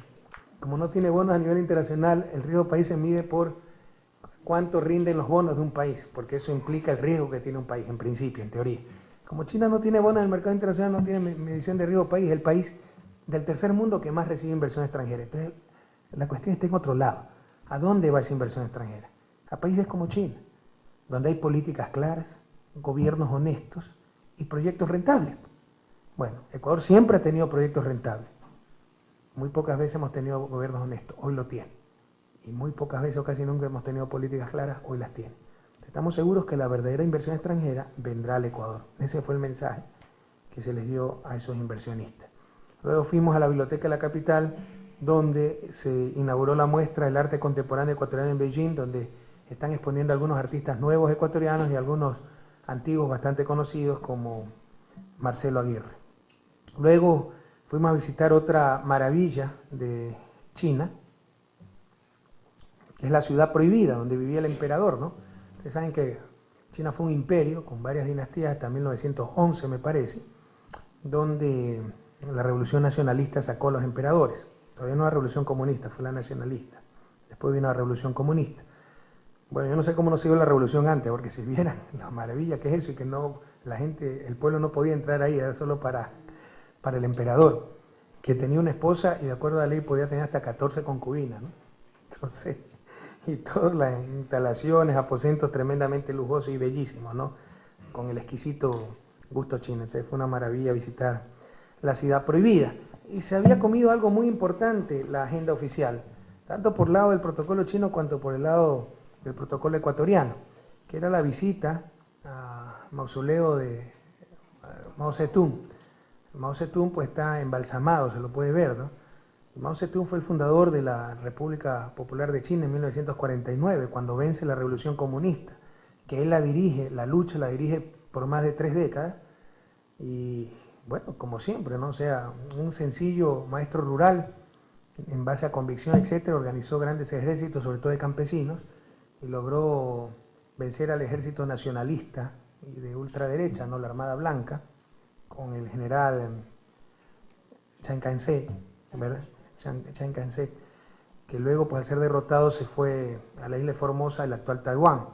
Como no tiene bonos a nivel internacional, el riesgo país se mide por cuánto rinden los bonos de un país, porque eso implica el riesgo que tiene un país, en principio, en teoría. Como China no tiene bonos en el mercado internacional, no tiene medición de riesgo país, es el país del tercer mundo que más recibe inversión extranjera. Entonces, la cuestión está en otro lado. ¿A dónde va esa inversión extranjera? A países como China, donde hay políticas claras, gobiernos honestos y proyectos rentables. Bueno, Ecuador siempre ha tenido proyectos rentables. Muy pocas veces hemos tenido gobiernos honestos, hoy lo tienen. Y muy pocas veces o casi nunca hemos tenido políticas claras, hoy las tienen. Estamos seguros que la verdadera inversión extranjera vendrá al Ecuador. Ese fue el mensaje que se les dio a esos inversionistas. Luego fuimos a la Biblioteca de la Capital, donde se inauguró la muestra del arte contemporáneo ecuatoriano en Beijing, donde están exponiendo algunos artistas nuevos ecuatorianos y algunos antiguos bastante conocidos como Marcelo Aguirre. Luego fuimos a visitar otra maravilla de China, que es la ciudad prohibida, donde vivía el emperador, ¿no? Ustedes saben que China fue un imperio con varias dinastías hasta 1911, me parece, donde la revolución nacionalista sacó a los emperadores. Todavía no la revolución comunista, fue la nacionalista. Después vino la revolución comunista. Bueno, yo no sé cómo no siguió la revolución antes, porque si vieran la maravilla que es eso y que no, la gente, el pueblo no podía entrar ahí, era solo para el emperador, que tenía una esposa y de acuerdo a la ley podía tener hasta 14 concubinas, ¿no? Entonces, y todas las instalaciones, aposentos tremendamente lujosos y bellísimos, ¿no? Con el exquisito gusto chino. Entonces fue una maravilla visitar la ciudad prohibida. Y se había comido algo muy importante, la agenda oficial, tanto por el lado del protocolo chino cuanto por el lado del protocolo ecuatoriano, que era la visita al mausoleo de Mao Zedong. Mao Zedong pues está embalsamado, se lo puede ver, ¿no? Mao Zedong fue el fundador de la República Popular de China en 1949, cuando vence la Revolución Comunista, que él la dirige, la lucha la dirige por más de 3 décadas, y bueno, como siempre, ¿no? O sea, un sencillo maestro rural, en base a convicción, etcétera, organizó grandes ejércitos, sobre todo de campesinos, y logró vencer al ejército nacionalista y de ultraderecha, ¿no? La Armada Blanca, con el general Chiang Kai-shek, ¿verdad? Chiang Kai-shek, que luego, pues al ser derrotado, se fue a la isla de Formosa, el actual Taiwán.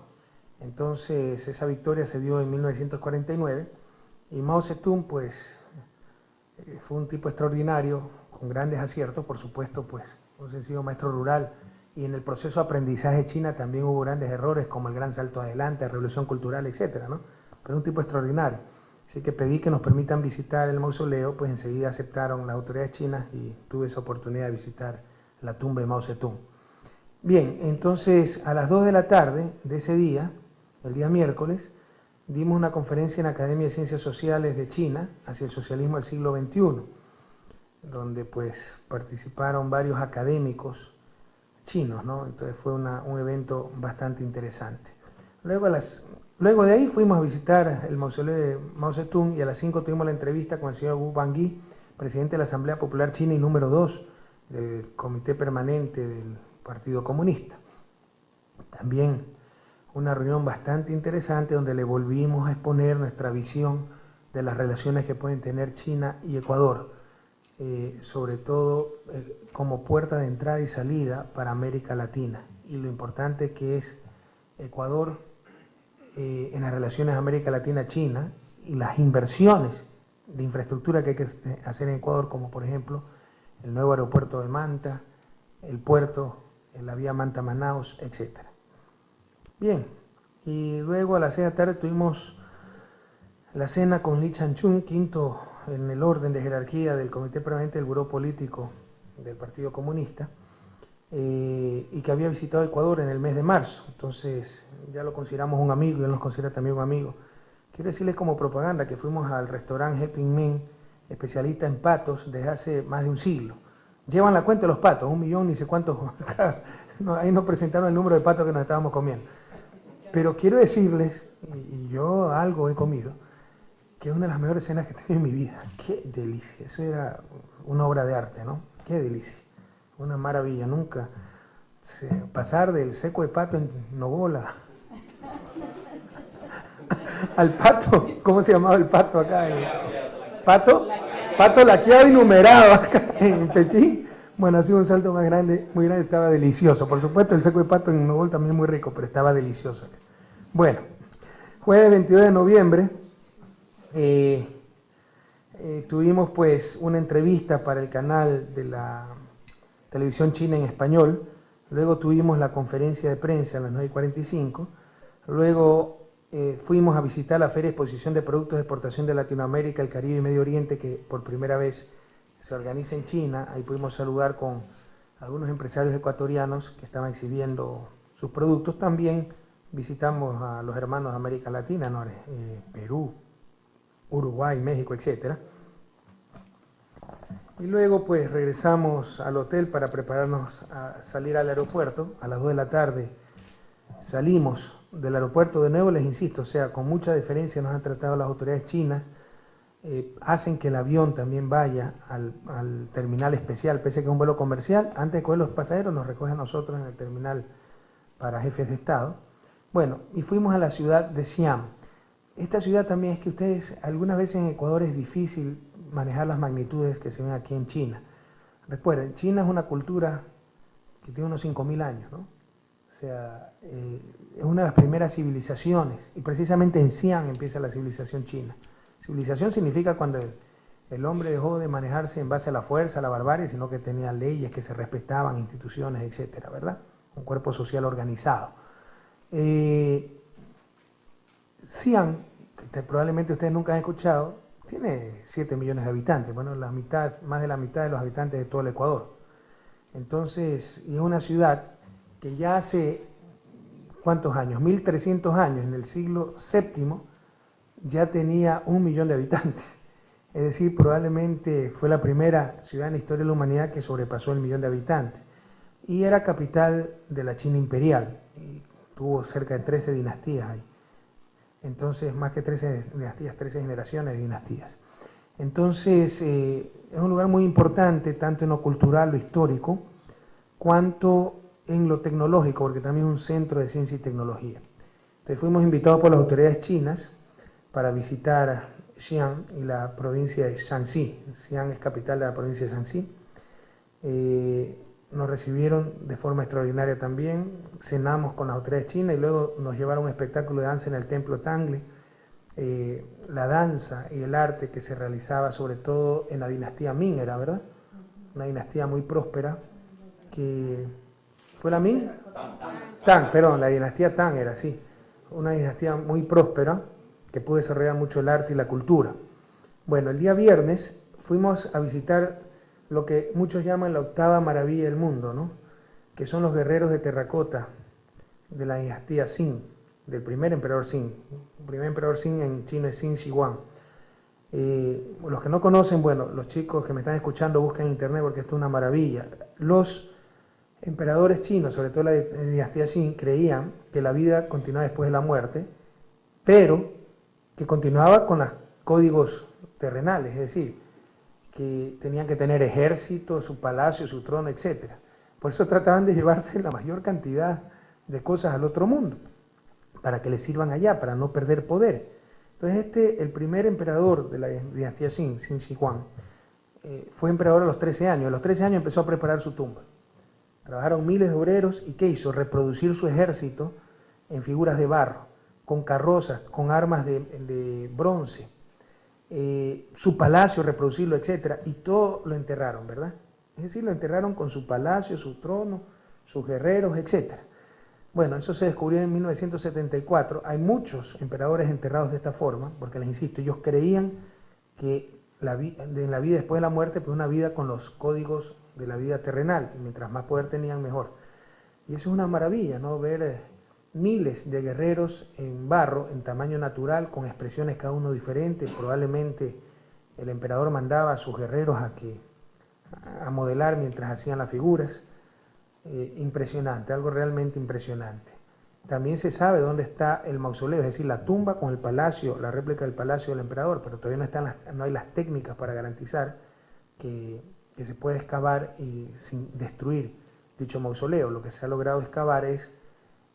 Entonces, esa victoria se dio en 1949, y Mao Zedong, pues, fue un tipo extraordinario, con grandes aciertos, por supuesto, pues, un sencillo maestro rural, y en el proceso de aprendizaje de China también hubo grandes errores, como el gran salto adelante, la revolución cultural, etcétera, ¿no? Pero un tipo extraordinario. Así que pedí que nos permitan visitar el mausoleo, pues enseguida aceptaron las autoridades chinas y tuve esa oportunidad de visitar la tumba de Mao Zedong. Bien, entonces a las 2 de la tarde de ese día, el día miércoles, dimos una conferencia en la Academia de Ciencias Sociales de China hacia el socialismo del siglo XXI, donde pues participaron varios académicos chinos, ¿no? Entonces fue un evento bastante interesante. Luego de ahí fuimos a visitar el mausoleo de Mao Zedong y a las 5 tuvimos la entrevista con el señor Wu Bangui, presidente de la Asamblea Popular China y número 2 del Comité Permanente del Partido Comunista. También una reunión bastante interesante donde le volvimos a exponer nuestra visión de las relaciones que pueden tener China y Ecuador, sobre todo como puerta de entrada y salida para América Latina, y lo importante que es Ecuador en las relaciones América Latina-China y las inversiones de infraestructura que hay que hacer en Ecuador, como por ejemplo el nuevo aeropuerto de Manta, el puerto, la vía Manta-Manaus, etc. Bien, y luego a las 6 de la tarde tuvimos la cena con Lee Chan-chung, quinto en el orden de jerarquía del Comité Permanente del Buró Político del Partido Comunista, y que había visitado Ecuador en el mes de marzo. Entonces ya lo consideramos un amigo y él nos considera también un amigo. Quiero decirles como propaganda que fuimos al restaurante Helping Men, especialista en patos, desde hace más de un siglo. Llevan la cuenta de los patos, 1 millón, ni sé cuántos. Ahí nos presentaron el número de patos que nos estábamos comiendo. Pero quiero decirles, y yo algo he comido, que es una de las mejores cenas que he tenido en mi vida. ¡Qué delicia! Eso era una obra de arte, ¿no? ¡Qué delicia! Una maravilla. Nunca pasar del seco de pato en Nogola al pato, ¿cómo se llamaba el pato acá? Pato laqueado y numerado acá en Pekín. Bueno, ha sido un salto más grande, muy grande, estaba delicioso. Por supuesto, el seco de pato en Nogola también muy rico, pero estaba delicioso. Bueno, jueves 22 de noviembre, tuvimos pues una entrevista para el canal de la televisión china en español, luego tuvimos la conferencia de prensa a las 9:45, luego fuimos a visitar la Feria de Exposición de Productos de Exportación de Latinoamérica, el Caribe y Medio Oriente, que por primera vez se organiza en China. Ahí pudimos saludar con algunos empresarios ecuatorianos que estaban exhibiendo sus productos. También visitamos a los hermanos de América Latina, ¿no? Perú, Uruguay, México, etc. Y luego pues regresamos al hotel para prepararnos a salir al aeropuerto. A las 2 de la tarde salimos del aeropuerto. De nuevo les insisto, o sea, con mucha deferencia nos han tratado las autoridades chinas. Hacen que el avión también vaya al terminal especial, pese a que es un vuelo comercial. Antes de coger los pasajeros nos recogen a nosotros en el terminal para jefes de Estado. Bueno, y fuimos a la ciudad de Xi'an. Esta ciudad también es que ustedes, algunas veces en Ecuador es difícil manejar las magnitudes que se ven aquí en China. Recuerden, China es una cultura que tiene unos 5.000 años, ¿no? O sea, es una de las primeras civilizaciones, y precisamente en Xi'an empieza la civilización china. Civilización significa cuando el hombre dejó de manejarse en base a la fuerza, a la barbarie, sino que tenía leyes que se respetaban, instituciones, etcétera, ¿verdad? Un cuerpo social organizado. Xi'an, que probablemente ustedes nunca han escuchado, tiene 7 millones de habitantes, bueno, la mitad, más de la mitad de los habitantes de todo el Ecuador. Entonces, y es una ciudad que ya hace, ¿cuántos años? 1300 años, en el siglo VII, ya tenía 1 millón de habitantes. Es decir, probablemente fue la primera ciudad en la historia de la humanidad que sobrepasó el 1 millón de habitantes. Y era capital de la China imperial. Y tuvo cerca de 13 dinastías ahí. Entonces, más que 13 dinastías, 13 generaciones de dinastías. Entonces, es un lugar muy importante, tanto en lo cultural, lo histórico, cuanto en lo tecnológico, porque también es un centro de ciencia y tecnología. Entonces, fuimos invitados por las autoridades chinas para visitar Xi'an y la provincia de Shanxi. Xi'an es capital de la provincia de Shanxi. Nos recibieron de forma extraordinaria también, cenamos con las autoridades chinas y luego nos llevaron a un espectáculo de danza en el templo Tangle. La danza y el arte que se realizaba sobre todo en la dinastía Ming, ¿era verdad? Una dinastía muy próspera, que ¿fue la Ming? Tang, perdón, la dinastía Tang era así, una dinastía muy próspera que pudo desarrollar mucho el arte y la cultura. Bueno, el día viernes fuimos a visitar lo que muchos llaman la octava maravilla del mundo, ¿no? Que son los guerreros de terracota de la dinastía Qin, del primer emperador Qin. El primer emperador Qin en chino es Qin Shi Huang. Los que no conocen, bueno, los chicos que me están escuchando busquen en internet porque esto es una maravilla. Los emperadores chinos, sobre todo la dinastía Qin, creían que la vida continuaba después de la muerte, pero que continuaba con los códigos terrenales, es decir, que tenían que tener ejército, su palacio, su trono, etc. Por eso trataban de llevarse la mayor cantidad de cosas al otro mundo, para que les sirvan allá, para no perder poder. Entonces el primer emperador de la dinastía Qin, Qin Shi Huang, fue emperador a los 13 años. A los 13 años empezó a preparar su tumba. Trabajaron miles de obreros y ¿qué hizo? Reproducir su ejército en figuras de barro. con carrozas, con armas de bronce, su palacio, reproducirlo, etcétera, y todo lo enterraron, ¿verdad? Es decir, lo enterraron con su palacio, su trono, sus guerreros, etcétera. Bueno, eso se descubrió en 1974. Hay muchos emperadores enterrados de esta forma, porque les insisto, ellos creían que en la vida después de la muerte, pues una vida con los códigos de la vida terrenal, y mientras más poder tenían, mejor. Y eso es una maravilla, ¿no? Ver miles de guerreros en barro, en tamaño natural, con expresiones cada uno diferente. Probablemente el emperador mandaba a sus guerreros a modelar mientras hacían las figuras. Impresionante, algo realmente impresionante. También se sabe dónde está el mausoleo, es decir, la tumba con el palacio, la réplica del palacio del emperador, pero todavía no hay las técnicas para garantizar que se puede excavar y sin destruir dicho mausoleo. Lo que se ha logrado excavar es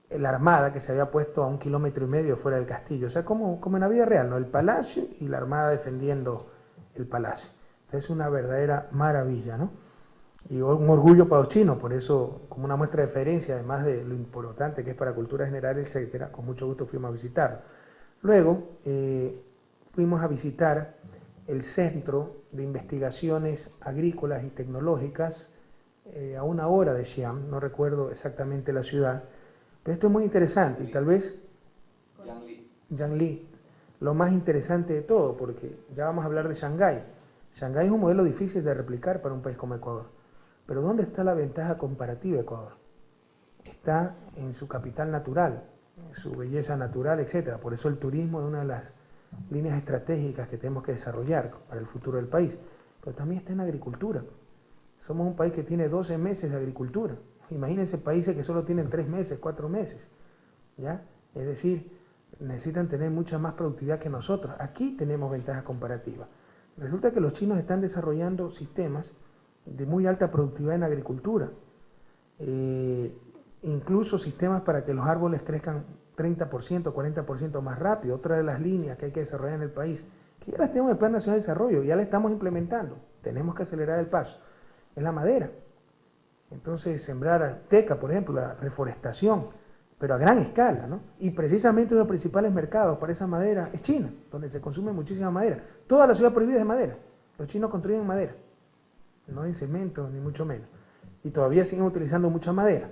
la armada que se había puesto a 1,5 kilómetros fuera del castillo, o sea, como en la vida real, ¿no? El palacio y la armada defendiendo el palacio. Entonces es una verdadera maravilla, ¿no? Y un orgullo para los chinos, por eso, como una muestra de referencia, además de lo importante que es para cultura general, etcétera, con mucho gusto fuimos a visitarlo. Luego fuimos a visitar el Centro de Investigaciones Agrícolas y Tecnológicas a 1 hora de Xi'an, no recuerdo exactamente la ciudad, pero esto es muy interesante y tal vez Jiangli, lo más interesante de todo, porque ya vamos a hablar de Shanghái. Shanghái es un modelo difícil de replicar para un país como Ecuador. Pero ¿dónde está la ventaja comparativa de Ecuador? Está en su capital natural, en su belleza natural, etc. Por eso el turismo es una de las líneas estratégicas que tenemos que desarrollar para el futuro del país. Pero también está en la agricultura. Somos un país que tiene 12 meses de agricultura. Imagínense países que solo tienen 3 meses, 4 meses. ¿Ya? Es decir, necesitan tener mucha más productividad que nosotros. Aquí tenemos ventaja comparativa. Resulta que los chinos están desarrollando sistemas de muy alta productividad en agricultura, incluso sistemas para que los árboles crezcan 30%, 40% más rápido. Otra de las líneas que hay que desarrollar en el país, que ya las tenemos en el Plan Nacional de Desarrollo, ya la estamos implementando, tenemos que acelerar el paso, es la madera. Entonces sembrar teca, por ejemplo, la reforestación, pero a gran escala, ¿no? Y precisamente uno de los principales mercados para esa madera es China, donde se consume muchísima madera. Toda la ciudad prohibida es de madera, los chinos construyen en madera, no en cemento ni mucho menos, y todavía siguen utilizando mucha madera.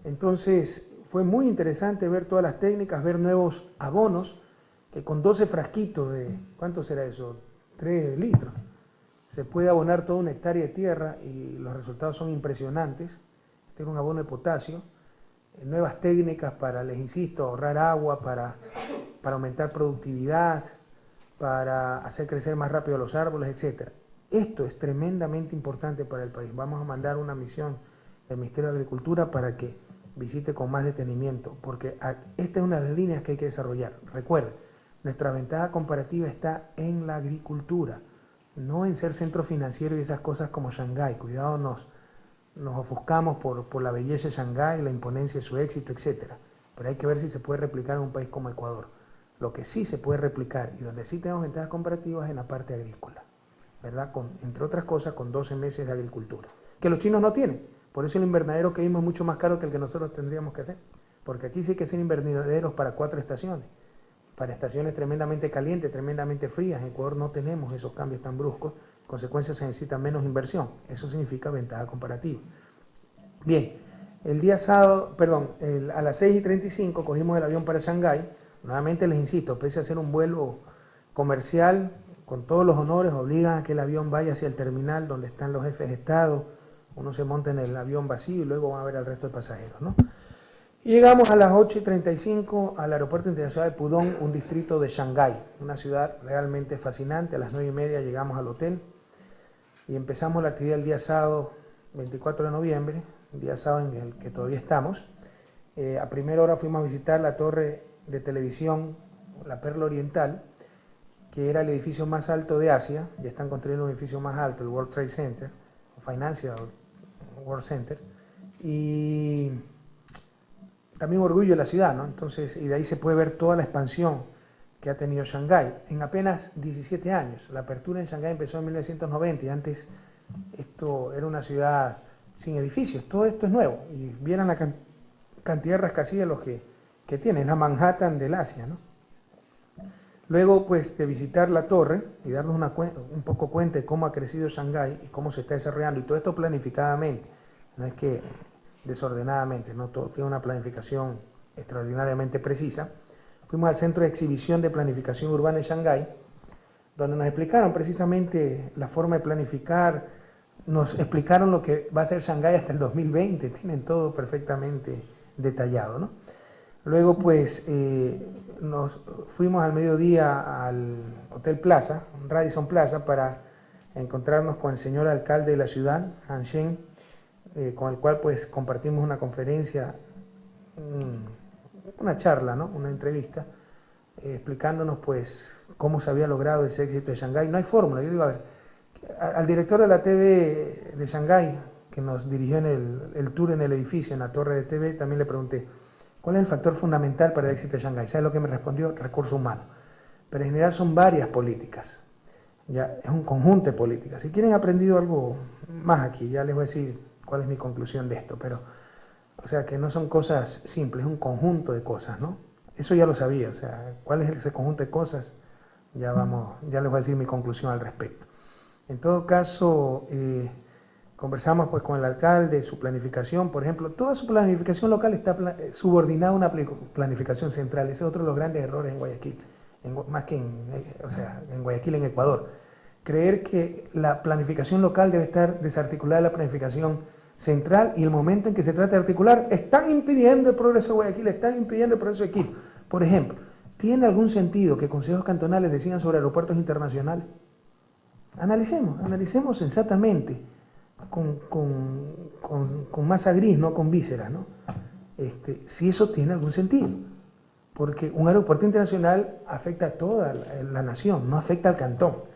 Entonces fue muy interesante ver todas las técnicas, ver nuevos abonos, que con 12 frasquitos de, ¿cuánto será eso? 3 litros, se puede abonar toda 1 hectárea de tierra y los resultados son impresionantes. Este es un abono de potasio, nuevas técnicas para, les insisto, ahorrar agua, para aumentar productividad, para hacer crecer más rápido los árboles, etcétera. Esto es tremendamente importante para el país. Vamos a mandar una misión del Ministerio de Agricultura para que visite con más detenimiento, porque esta es una de las líneas que hay que desarrollar. Recuerden, nuestra ventaja comparativa está en la agricultura, no en ser centro financiero y esas cosas como Shanghái. Cuidado, nos ofuscamos por la belleza de Shanghái, la imponencia de su éxito, etcétera. Pero hay que ver si se puede replicar en un país como Ecuador. Lo que sí se puede replicar y donde sí tenemos ventajas comparativas es en la parte agrícola, ¿verdad? Entre otras cosas, con 12 meses de agricultura, que los chinos no tienen. Por eso el invernadero que vimos es mucho más caro que el que nosotros tendríamos que hacer, porque aquí sí hay que hacer invernaderos para 4 estaciones, para estaciones tremendamente calientes, tremendamente frías. En Ecuador no tenemos esos cambios tan bruscos, en consecuencia se necesita menos inversión. Eso significa ventaja comparativa. Bien, el día sábado, a las 6:35 cogimos el avión para Shanghái. Nuevamente les insisto, pese a ser un vuelo comercial, con todos los honores, obligan a que el avión vaya hacia el terminal donde están los jefes de Estado. Uno se monta en el avión vacío y luego van a ver al resto de pasajeros, ¿no? Y llegamos a las 8:35 al aeropuerto internacional de Pudong, un distrito de Shanghái, una ciudad realmente fascinante. A las 9:30 llegamos al hotel y empezamos la actividad el día sábado 24 de noviembre, el día sábado en el que todavía estamos. A primera hora fuimos a visitar la torre de televisión, la Perla Oriental, que era el edificio más alto de Asia. Ya están construyendo un edificio más alto, el World Trade Center, Financial World Center, y también orgullo de la ciudad, ¿no? Entonces, y de ahí se puede ver toda la expansión que ha tenido Shanghái en apenas 17 años. La apertura en Shanghái empezó en 1990 y antes esto era una ciudad sin edificios. Todo esto es nuevo y vieran la cantidad de rascacielos que tiene, es la Manhattan del Asia, ¿no? Luego, pues, de visitar la torre y darnos un poco cuenta de cómo ha crecido Shanghái y cómo se está desarrollando, y todo esto planificadamente, no es que desordenadamente, no, todo tiene una planificación extraordinariamente precisa. Fuimos al Centro de Exhibición de Planificación Urbana de Shanghái, donde nos explicaron precisamente la forma de planificar, nos explicaron lo que va a ser Shanghái hasta el 2020, tienen todo perfectamente detallado, ¿no? Luego, pues, nos fuimos al mediodía al Hotel Plaza, Radisson Plaza, para encontrarnos con el señor alcalde de la ciudad, Han Shen, con el cual, pues, compartimos una conferencia, una charla, ¿no? Una entrevista, explicándonos, pues, cómo se había logrado ese éxito de Shanghái. No hay fórmula. Yo digo, a ver, al director de la TV de Shanghái, que nos dirigió en el tour en el edificio, en la torre de TV, también le pregunté, ¿cuál es el factor fundamental para el éxito de Shanghái? ¿Sabe lo que me respondió? Recursos humanos. Pero en general son varias políticas. Ya, es un conjunto de políticas. Si quieren, he aprendido algo más aquí, ya les voy a decir cuál es mi conclusión de esto, pero, o sea, que no son cosas simples, es un conjunto de cosas, ¿no? Eso ya lo sabía, o sea, ¿cuál es ese conjunto de cosas? Ya les voy a decir mi conclusión al respecto. En todo caso, conversamos, pues, con el alcalde, su planificación, por ejemplo, toda su planificación local está subordinada a una planificación central. Ese es otro de los grandes errores en Guayaquil, más que en Guayaquil, en Ecuador. Creer que la planificación local debe estar desarticulada de la planificación central, y el momento en que se trata de articular, están impidiendo el progreso de Guayaquil, están impidiendo el progreso de Quito. Por ejemplo, ¿tiene algún sentido que consejos cantonales decidan sobre aeropuertos internacionales? Analicemos sensatamente, con masa gris, no con vísceras, ¿no? Si eso tiene algún sentido, porque un aeropuerto internacional afecta a toda la nación, no afecta al cantón.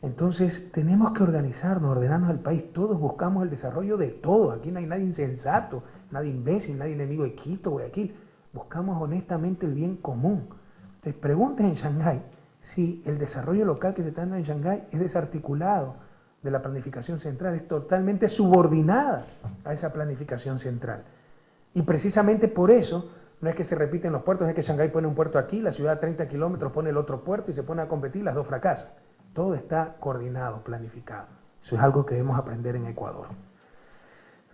Entonces tenemos que organizarnos, ordenarnos al país, todos buscamos el desarrollo de todo, aquí no hay nadie insensato, nadie imbécil, nadie enemigo de Quito, Guayaquil, buscamos honestamente el bien común. Entonces pregunten en Shanghái si el desarrollo local que se está dando en Shanghái es desarticulado de la planificación central, es totalmente subordinada a esa planificación central. Y precisamente por eso no es que se repiten los puertos, no es que Shanghái pone un puerto aquí, la ciudad a 30 kilómetros pone el otro puerto y se pone a competir, las dos fracasan. Todo está coordinado, planificado. Eso es algo que debemos aprender en Ecuador.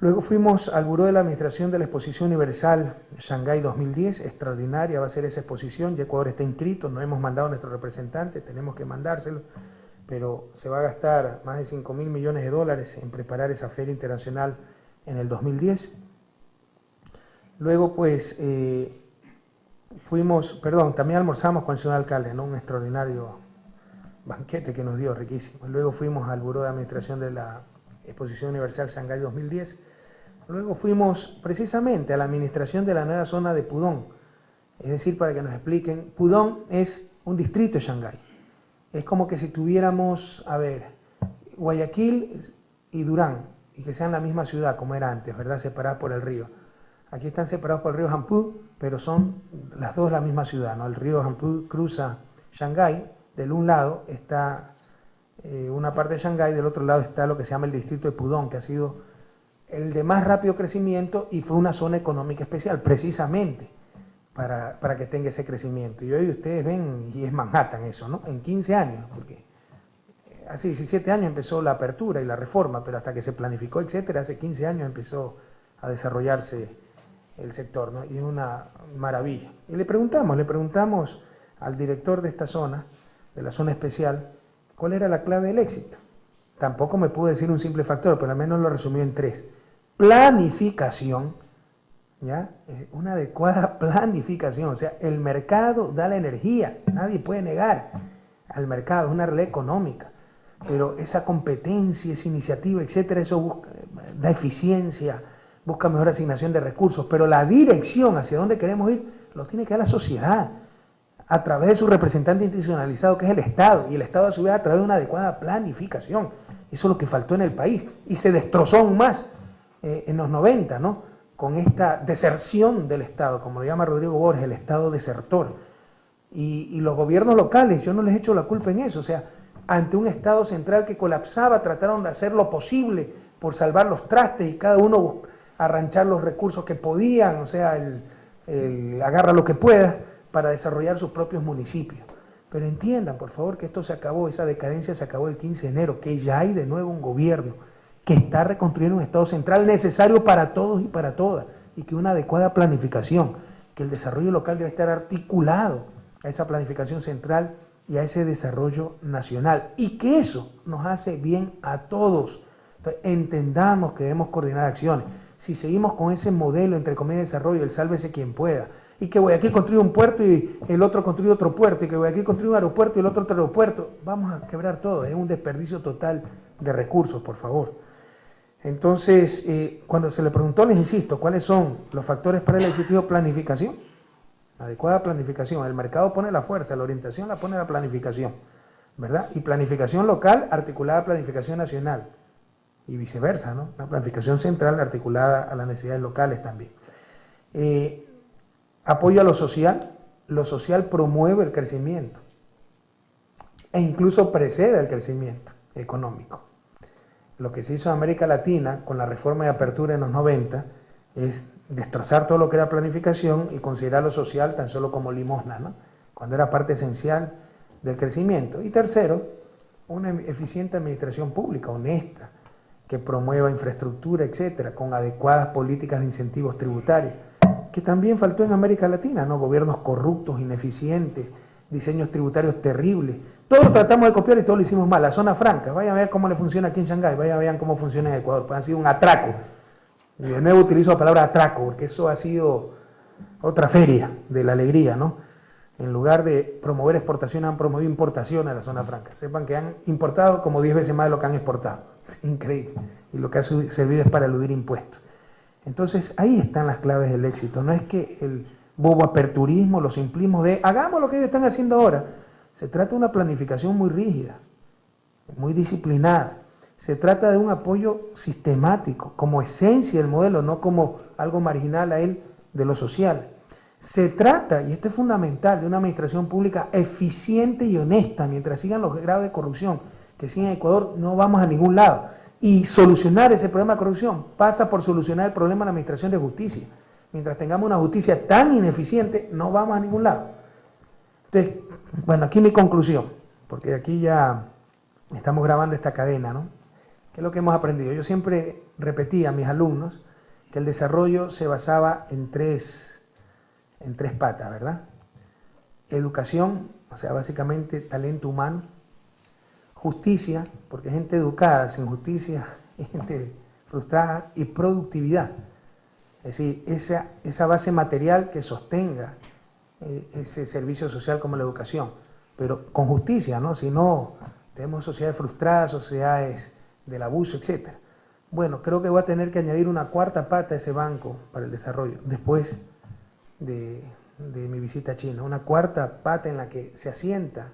Luego fuimos al Buró de la Administración de la Exposición Universal Shanghái 2010, extraordinaria va a ser esa exposición, ya Ecuador está inscrito, no hemos mandado a nuestro representante, tenemos que mandárselo, pero se va a gastar más de 5.000 millones de dólares en preparar esa feria internacional en el 2010. Luego, pues, también almorzamos con el señor alcalde, ¿no? Un extraordinario banquete que nos dio, riquísimo. Luego fuimos al Buró de Administración de la Exposición Universal Shanghái 2010. Luego fuimos precisamente a la administración de la nueva zona de Pudong. Es decir, para que nos expliquen, Pudong es un distrito de Shanghái. Es como que si tuviéramos, Guayaquil y Durán, y que sean la misma ciudad como era antes, ¿verdad? Separadas por el río. Aquí están separados por el río Hampú, pero son las dos la misma ciudad, ¿no? El río Hampú cruza Shanghái. Del un lado está una parte de Shanghái, del otro lado está lo que se llama el distrito de Pudong, que ha sido el de más rápido crecimiento y fue una zona económica especial, precisamente para que tenga ese crecimiento. Y hoy ustedes ven, y es Manhattan eso, ¿no? En 15 años, porque hace 17 años empezó la apertura y la reforma, pero hasta que se planificó, etcétera, hace 15 años empezó a desarrollarse el sector, ¿no? Y es una maravilla. Y le preguntamos al director de esta zona, de la zona especial, ¿cuál era la clave del éxito? Tampoco me pudo decir un simple factor, pero al menos lo resumió en 3. Planificación, ¿ya? Una adecuada planificación, o sea, el mercado da la energía, nadie puede negar al mercado, es una realidad económica, pero esa competencia, esa iniciativa, etcétera, eso da eficiencia, busca mejor asignación de recursos, pero la dirección hacia dónde queremos ir, lo tiene que dar la sociedad, a través de su representante institucionalizado, que es el Estado, y el Estado a su vez a través de una adecuada planificación. Eso es lo que faltó en el país, y se destrozó aún más en los 90, ¿no? Con esta deserción del Estado, como lo llama Rodrigo Borges, el Estado desertor. Y los gobiernos locales, yo no les echo la culpa en eso, o sea, ante un Estado central que colapsaba, trataron de hacer lo posible por salvar los trastes y cada uno arranchar los recursos que podían, o sea, agarra lo que pueda para desarrollar sus propios municipios. Pero entiendan, por favor, que esto se acabó, esa decadencia se acabó el 15 de enero, que ya hay de nuevo un gobierno que está reconstruyendo un Estado central necesario para todos y para todas, y que una adecuada planificación, que el desarrollo local debe estar articulado a esa planificación central y a ese desarrollo nacional, y que eso nos hace bien a todos. Entonces, entendamos que debemos coordinar acciones. Si seguimos con ese modelo, entre comillas, de desarrollo, el sálvese quien pueda, y que Guayaquil construye un puerto y el otro construye otro puerto, y que Guayaquil construye un aeropuerto y el otro aeropuerto, vamos a quebrar todo. Es un desperdicio total de recursos, por favor. Entonces, cuando se le preguntó, les insisto, ¿cuáles son los factores para el éxito? Planificación, adecuada planificación. El mercado pone la fuerza, la orientación la pone la planificación, ¿verdad? Y planificación local articulada a planificación nacional, y viceversa, ¿no? La planificación central articulada a las necesidades locales también. Apoyo a lo social promueve el crecimiento e incluso precede el crecimiento económico. Lo que se hizo en América Latina con la reforma de apertura en los 90 es destrozar todo lo que era planificación y considerar lo social tan solo como limosna, ¿no? Cuando era parte esencial del crecimiento. Y tercero, una eficiente administración pública, honesta, que promueva infraestructura, etcétera, con adecuadas políticas de incentivos tributarios, que también faltó en América Latina, ¿no? Gobiernos corruptos, ineficientes, diseños tributarios terribles. Todo lo tratamos de copiar y todo lo hicimos mal. La zona franca, vayan a ver cómo le funciona aquí en Shanghái, vayan a ver cómo funciona en Ecuador, pues ha sido un atraco. Y de nuevo utilizo la palabra atraco, porque eso ha sido otra feria de la alegría, ¿no? En lugar de promover exportación, han promovido importación a la zona franca. Sepan que han importado como 10 veces más de lo que han exportado. Increíble. Y lo que ha servido es para eludir impuestos. Entonces, ahí están las claves del éxito. No es que el bobo aperturismo, los simplismos de hagamos lo que ellos están haciendo ahora. Se trata de una planificación muy rígida, muy disciplinada. Se trata de un apoyo sistemático, como esencia del modelo, no como algo marginal a él de lo social. Se trata, y esto es fundamental, de una administración pública eficiente y honesta. Mientras sigan los grados de corrupción que siguen en Ecuador, no vamos a ningún lado. Y solucionar ese problema de corrupción pasa por solucionar el problema de la administración de justicia. Mientras tengamos una justicia tan ineficiente, no vamos a ningún lado. Entonces, bueno, aquí mi conclusión, porque aquí ya estamos grabando esta cadena, ¿no? ¿Qué es lo que hemos aprendido? Yo siempre repetía a mis alumnos que el desarrollo se basaba en tres patas, ¿verdad? Educación, o sea, básicamente talento humano. Justicia, porque gente educada sin justicia es gente frustrada. Y productividad, es decir, esa base material que sostenga ese servicio social como la educación, pero con justicia, ¿no? Si no, tenemos sociedades frustradas, sociedades del abuso, etc. Bueno, creo que voy a tener que añadir una cuarta pata a ese banco para el desarrollo, después de mi visita a China, una cuarta pata en la que se asienta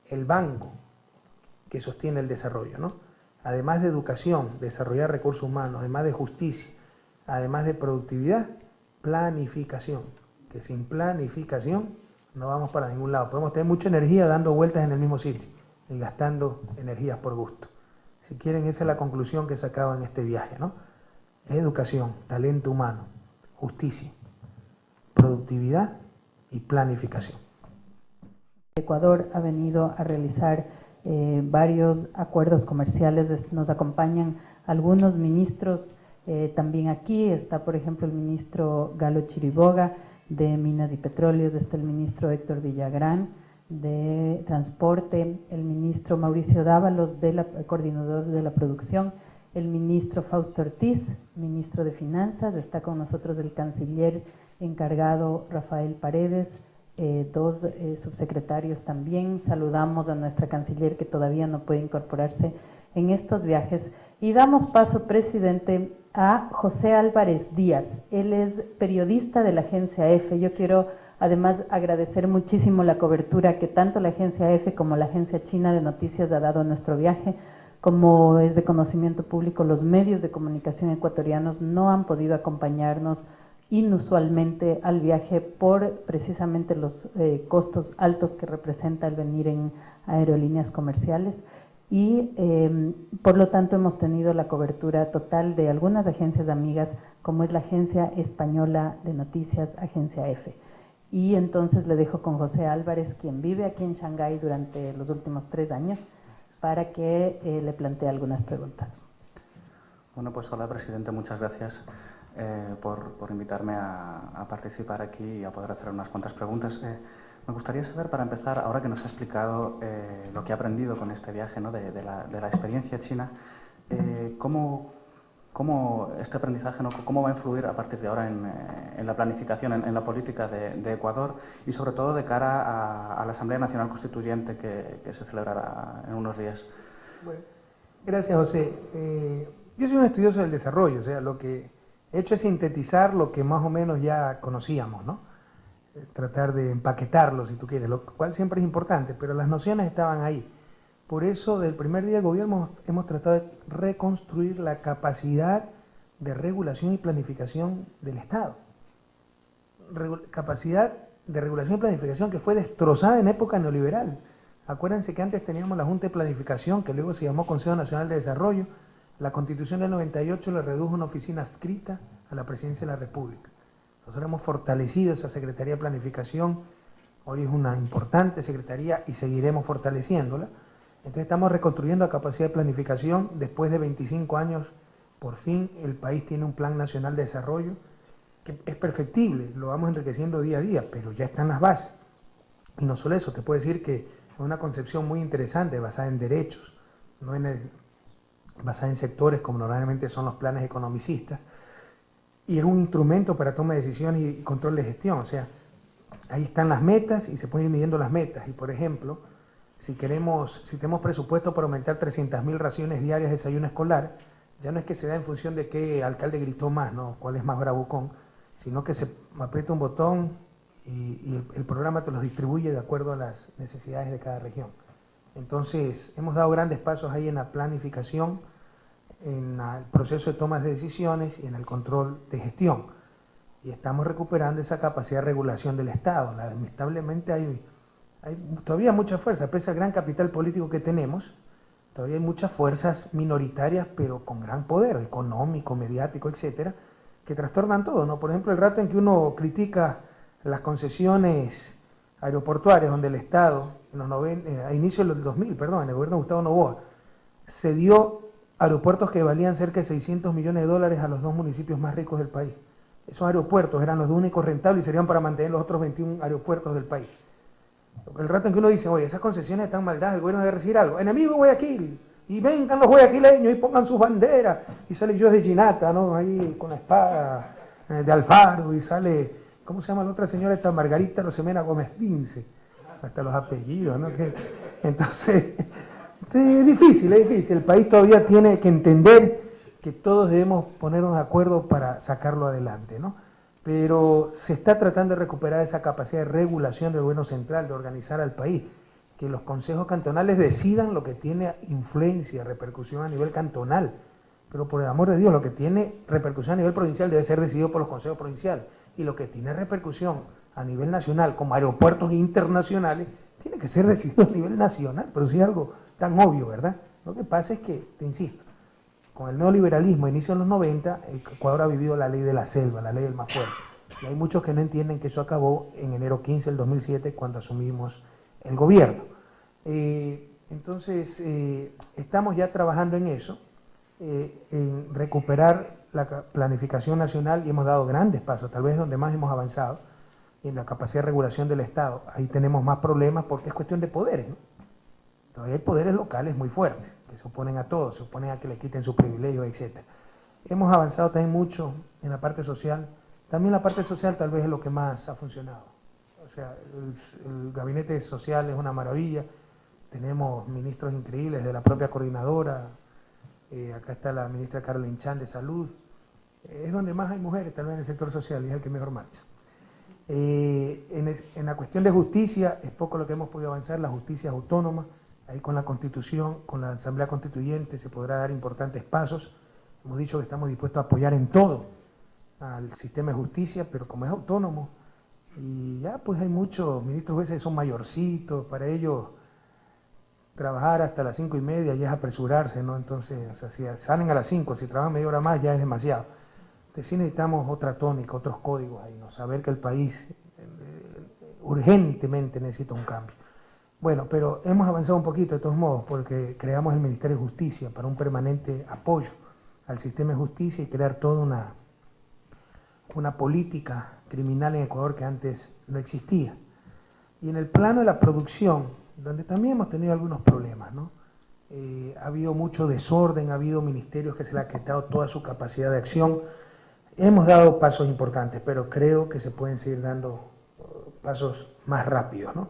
el banco que sostiene el desarrollo, ¿no? Además de educación, desarrollar recursos humanos, además de justicia, además de productividad, planificación, que sin planificación no vamos para ningún lado. Podemos tener mucha energía dando vueltas en el mismo sitio y gastando energías por gusto. Si quieren, esa es la conclusión que he sacado en este viaje, ¿no? Educación, talento humano, justicia, productividad y planificación. Ecuador ha venido a realizar varios acuerdos comerciales, nos acompañan algunos ministros también aquí, está por ejemplo el ministro Galo Chiriboga de Minas y Petróleos, está el ministro Héctor Villagrán de Transporte, el ministro Mauricio Dávalos, coordinador de la producción, el ministro Fausto Ortiz, ministro de Finanzas, está con nosotros el canciller encargado Rafael Paredes, dos subsecretarios también. Saludamos a nuestra canciller que todavía no puede incorporarse en estos viajes y damos paso, presidente, a José Álvarez Díaz. Él es periodista de la agencia EFE. Yo quiero además agradecer muchísimo la cobertura que tanto la agencia EFE como la agencia china de noticias ha dado a nuestro viaje. Como es de conocimiento público, los medios de comunicación ecuatorianos no han podido acompañarnos inusualmente al viaje por precisamente los costos altos que representa el venir en aerolíneas comerciales. y por lo tanto hemos tenido la cobertura total de algunas agencias amigas, como es la Agencia Española de Noticias, Agencia F. Y entonces le dejo con José Álvarez, quien vive aquí en Shanghái durante los últimos 3 años, para que le plantee algunas preguntas. Bueno, pues hola, presidente, muchas gracias por invitarme a participar aquí y a poder hacer unas cuantas preguntas. Me gustaría saber, para empezar, ahora que nos ha explicado lo que ha aprendido con este viaje, ¿no?, de la experiencia china, cómo este aprendizaje, ¿no?, cómo va a influir a partir de ahora en la planificación, en la política de Ecuador y sobre todo de cara a la Asamblea Nacional Constituyente que se celebrará en unos días. Bueno, gracias, José. Yo soy un estudioso del desarrollo, o sea, lo que he hecho es sintetizar lo que más o menos ya conocíamos, ¿no? Tratar de empaquetarlo, si tú quieres, lo cual siempre es importante, pero las nociones estaban ahí. Por eso, del primer día de gobierno hemos tratado de reconstruir la capacidad de regulación y planificación del Estado. Capacidad de regulación y planificación que fue destrozada en época neoliberal. Acuérdense que antes teníamos la Junta de Planificación, que luego se llamó Consejo Nacional de Desarrollo. La Constitución del 98 le redujo una oficina adscrita a la Presidencia de la República. Nosotros hemos fortalecido esa Secretaría de Planificación, hoy es una importante secretaría y seguiremos fortaleciéndola. Entonces estamos reconstruyendo la capacidad de planificación. Después de 25 años, por fin el país tiene un Plan Nacional de Desarrollo que es perfectible, lo vamos enriqueciendo día a día, pero ya están las bases. Y no solo eso, te puedo decir que es una concepción muy interesante, basada en derechos, no basada en sectores como normalmente son los planes economicistas, y es un instrumento para toma de decisiones y control de gestión. O sea, ahí están las metas y se pueden ir midiendo las metas. Y por ejemplo, si tenemos presupuesto para aumentar 300.000 raciones diarias de desayuno escolar, ya no es que se da en función de qué alcalde gritó más, ¿no?, cuál es más bravucón, sino que se aprieta un botón y el programa te los distribuye de acuerdo a las necesidades de cada región. Entonces, hemos dado grandes pasos ahí en la planificación, en el proceso de toma de decisiones y en el control de gestión. Y estamos recuperando esa capacidad de regulación del Estado. Lamentablemente hay todavía mucha fuerza, pese al gran capital político que tenemos, todavía hay muchas fuerzas minoritarias, pero con gran poder económico, mediático, etcétera, que trastornan todo, ¿no? Por ejemplo, el rato en que uno critica las concesiones aeroportuarias, donde el Estado, a inicios del 2000, en el gobierno de Gustavo Noboa, se dio aeropuertos que valían cerca de $600 millones a los 2 municipios más ricos del país. Esos aeropuertos eran los únicos rentables y serían para mantener los otros 21 aeropuertos del país. El rato en que uno dice, oye, esas concesiones están mal dadas, el gobierno debe recibir algo. Enemigo Guayaquil, y vengan los guayaquileños y pongan sus banderas. Y sale yo de Ginata, ¿no?, ahí con la espada de Alfaro, y sale, ¿cómo se llama la otra señora esta? Margarita Rosemena Gómez Vince. Hasta los apellidos, ¿no? Entonces, es difícil. El país todavía tiene que entender que todos debemos ponernos de acuerdo para sacarlo adelante, ¿no? Pero se está tratando de recuperar esa capacidad de regulación del gobierno central, de organizar al país, que los consejos cantonales decidan lo que tiene influencia, repercusión a nivel cantonal, pero por el amor de Dios, lo que tiene repercusión a nivel provincial debe ser decidido por los consejos provinciales, y lo que tiene repercusión a nivel nacional, como aeropuertos internacionales, tiene que ser decidido a nivel nacional, pero sí es algo tan obvio, ¿verdad? Lo que pasa es que, te insisto, con el neoliberalismo a inicios de los 90, Ecuador ha vivido la ley de la selva, la ley del más fuerte. Y hay muchos que no entienden que eso acabó en enero 15 del 2007, cuando asumimos el gobierno. Entonces, estamos ya trabajando en eso, en recuperar la planificación nacional, y hemos dado grandes pasos, tal vez donde más hemos avanzado, en la capacidad de regulación del Estado. Ahí tenemos más problemas porque es cuestión de poderes, ¿no? Todavía hay poderes locales muy fuertes, que se oponen a todo, se oponen a que le quiten sus privilegios, etc. Hemos avanzado también mucho en la parte social. También la parte social tal vez es lo que más ha funcionado. O sea, el gabinete social es una maravilla. Tenemos ministros increíbles de la propia coordinadora. Acá está la ministra Carolyn Chan de Salud. Es donde más hay mujeres, tal vez en el sector social, y es el que mejor marcha. En la cuestión de justicia, es poco lo que hemos podido avanzar, la justicia es autónoma. Ahí con la Constitución, con la Asamblea Constituyente se podrá dar importantes pasos. Hemos dicho que estamos dispuestos a apoyar en todo al sistema de justicia, pero como es autónomo, y ya pues hay muchos ministros jueces que son mayorcitos, para ellos trabajar hasta las 5:30 ya es apresurarse, ¿no? Entonces, o sea, si salen a las 5, si trabajan media hora más ya es demasiado. Entonces sí necesitamos otra tónica, otros códigos ahí, ¿no? Saber que el país urgentemente necesita un cambio. Bueno, pero hemos avanzado un poquito de todos modos porque creamos el Ministerio de Justicia para un permanente apoyo al sistema de justicia y crear toda una política criminal en Ecuador que antes no existía. Y en el plano de la producción, donde también hemos tenido algunos problemas, ¿no? Ha habido mucho desorden, ha habido ministerios que se le ha quitado toda su capacidad de acción. Hemos dado pasos importantes, pero creo que se pueden seguir dando pasos más rápidos, ¿no?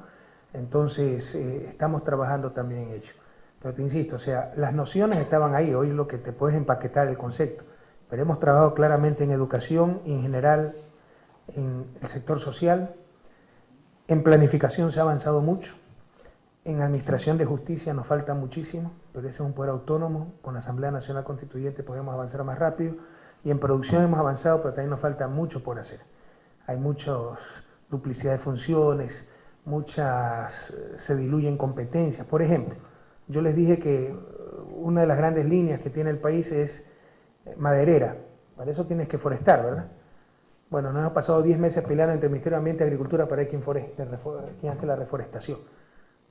Entonces, estamos trabajando también en ello. Pero te insisto, o sea, las nociones estaban ahí, hoy lo que te puedes empaquetar el concepto. Pero hemos trabajado claramente en educación y en general en el sector social. En planificación se ha avanzado mucho. En administración de justicia nos falta muchísimo, pero ese es un poder autónomo. Con la Asamblea Nacional Constituyente podemos avanzar más rápido. Y en producción hemos avanzado, pero también nos falta mucho por hacer. Hay muchas duplicidad de funciones, se diluyen competencias. Por ejemplo, yo les dije que una de las grandes líneas que tiene el país es maderera. Para eso tienes que forestar, ¿verdad? Bueno, nos hemos pasado 10 meses peleando entre el Ministerio de Ambiente y Agricultura para ver quién hace la reforestación.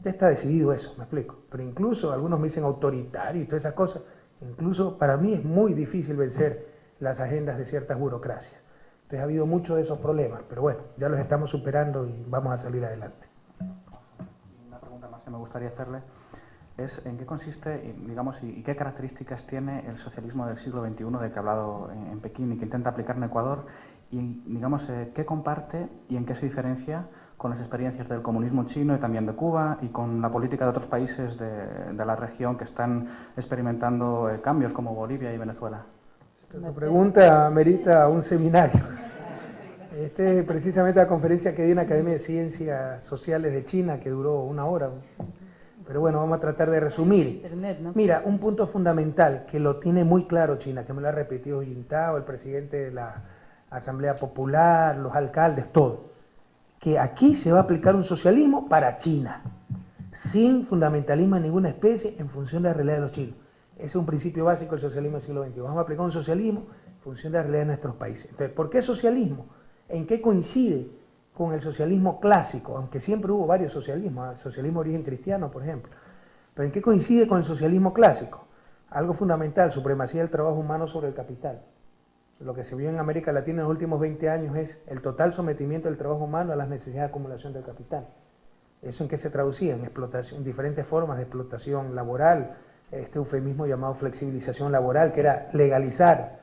Ya está decidido eso, me explico. Pero incluso algunos me dicen autoritario y todas esas cosas. Incluso para mí es muy difícil vencer las agendas de ciertas burocracias. Entonces ha habido muchos de esos problemas, pero bueno, ya los estamos superando y vamos a salir adelante. Una pregunta más que me gustaría hacerle es en qué consiste, digamos, y qué características tiene el socialismo del siglo XXI del que ha hablado en Pekín y que intenta aplicar en Ecuador, y digamos, qué comparte y en qué se diferencia con las experiencias del comunismo chino y también de Cuba y con la política de otros países de la región que están experimentando cambios como Bolivia y Venezuela. La pregunta amerita un seminario. Esta es precisamente la conferencia que di en la Academia de Ciencias Sociales de China, que duró 1 hora. Pero bueno, vamos a tratar de resumir. Internet, ¿no? Mira, un punto fundamental que lo tiene muy claro China, que me lo ha repetido Jintao, el presidente de la Asamblea Popular, los alcaldes, todo, que aquí se va a aplicar un socialismo para China, sin fundamentalismo de ninguna especie, en función de la realidad de los chinos. Ese es un principio básico del socialismo del siglo XXI. Vamos a aplicar un socialismo en función de la realidad de nuestros países. Entonces, ¿por qué socialismo? ¿En qué coincide con el socialismo clásico? Aunque siempre hubo varios socialismos, el socialismo de origen cristiano, por ejemplo. ¿Pero en qué coincide con el socialismo clásico? Algo fundamental, supremacía del trabajo humano sobre el capital. Lo que se vio en América Latina en los últimos 20 años es el total sometimiento del trabajo humano a las necesidades de acumulación del capital. ¿Eso en qué se traducía? En explotación, en diferentes formas de explotación laboral, este eufemismo llamado flexibilización laboral, que era legalizar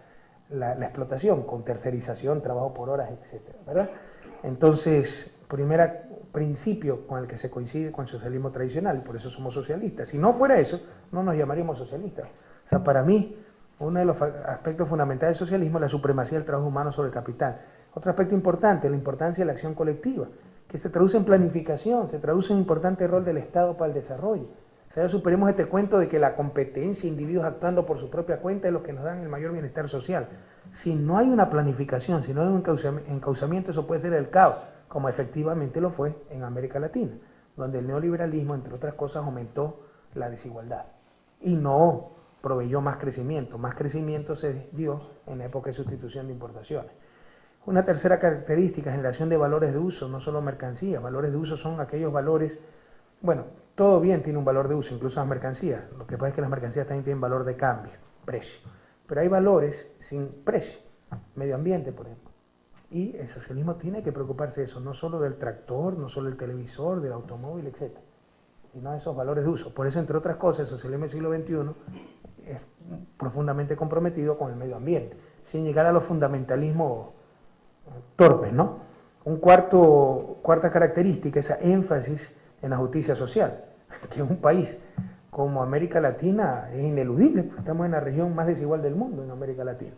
la explotación con tercerización, trabajo por horas, etcétera, ¿verdad? Entonces, primer principio con el que se coincide con el socialismo tradicional, y por eso somos socialistas. Si no fuera eso, no nos llamaríamos socialistas. O sea, para mí, uno de los aspectos fundamentales del socialismo es la supremacía del trabajo humano sobre el capital. Otro aspecto importante, la importancia de la acción colectiva, que se traduce en planificación, se traduce en un importante rol del Estado para el desarrollo. O sea, ya superemos este cuento de que la competencia, individuos actuando por su propia cuenta es lo que nos dan el mayor bienestar social. Si no hay una planificación, si no hay un encauzamiento, eso puede ser el caos, como efectivamente lo fue en América Latina, donde el neoliberalismo, entre otras cosas, aumentó la desigualdad y no proveyó más crecimiento. Más crecimiento se dio en la época de sustitución de importaciones. Una tercera característica, generación de valores de uso, no solo mercancías. Valores de uso son aquellos valores, bueno, todo bien tiene un valor de uso, incluso las mercancías. Lo que pasa es que las mercancías también tienen valor de cambio, precio. Pero hay valores sin precio, medio ambiente, por ejemplo. Y el socialismo tiene que preocuparse de eso, no solo del tractor, no solo del televisor, del automóvil, etc. Sino de esos valores de uso. Por eso, entre otras cosas, el socialismo del siglo XXI es profundamente comprometido con el medio ambiente, sin llegar a los fundamentalismos torpes, ¿no? Cuarta característica, esa énfasis en la justicia social, que un país como América Latina es ineludible, pues estamos en la región más desigual del mundo, en América Latina.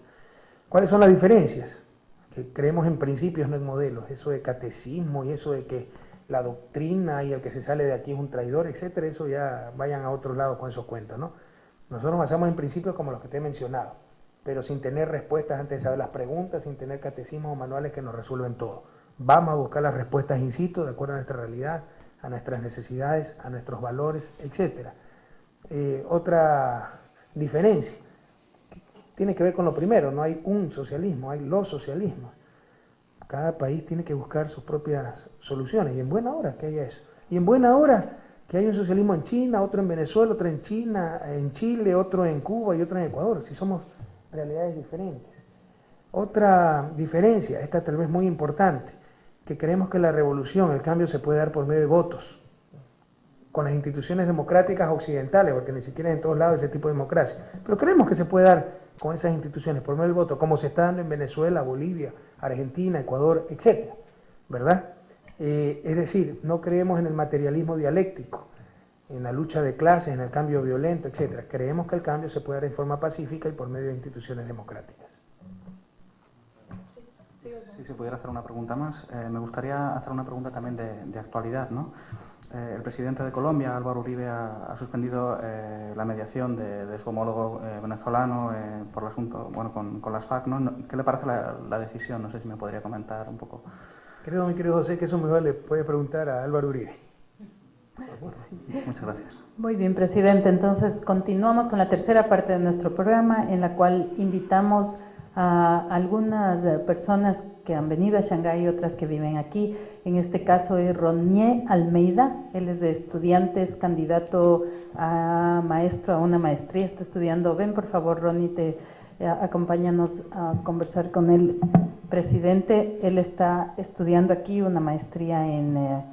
¿Cuáles son las diferencias? Que creemos en principios, no en modelos, eso de catecismo y eso de que la doctrina y el que se sale de aquí es un traidor, etcétera, eso ya vayan a otro lado con esos cuentos, ¿no? Nosotros nos basamos en principios como los que te he mencionado, pero sin tener respuestas antes de saber las preguntas, sin tener catecismos o manuales que nos resuelven todo. Vamos a buscar las respuestas in situ, de acuerdo a nuestra realidad, a nuestras necesidades, a nuestros valores, etcétera. otra diferencia. Tiene que ver con lo primero, no hay un socialismo, hay los socialismos. Cada país tiene que buscar sus propias soluciones, y en buena hora que haya eso. Y en buena hora que haya un socialismo en China, otro en Venezuela, otro en China, en Chile, otro en Cuba y otro en Ecuador, si somos realidades diferentes. Otra diferencia, esta tal vez muy importante, que creemos que la revolución, el cambio se puede dar por medio de votos, con las instituciones democráticas occidentales, porque ni siquiera en todos lados ese tipo de democracia, pero creemos que se puede dar con esas instituciones por medio del voto, como se está dando en Venezuela, Bolivia, Argentina, Ecuador, etcétera, ¿verdad? Es decir, no creemos en el materialismo dialéctico, en la lucha de clases, en el cambio violento, etcétera. Creemos que el cambio se puede dar en forma pacífica y por medio de instituciones democráticas. Si se pudiera hacer una pregunta más, me gustaría hacer una pregunta también de actualidad, ¿no? El presidente de Colombia, Álvaro Uribe, ha suspendido la mediación de su homólogo venezolano por el asunto, bueno, con las FARC, ¿no? ¿Qué le parece la decisión? No sé si me podría comentar un poco. Creo, mi querido José, que eso mejor le puede preguntar a Álvaro Uribe. Sí. Muchas gracias. Muy bien, presidente. Entonces, continuamos con la tercera parte de nuestro programa, en la cual invitamos a algunas personas que han venido a Shanghái y otras que viven aquí. En este caso es Ronnie Almeida. Él es de estudiantes, candidato a maestro, a una maestría, está estudiando. Ven, por favor, Ronnie, acompáñanos a conversar con el presidente. Él está estudiando aquí una maestría en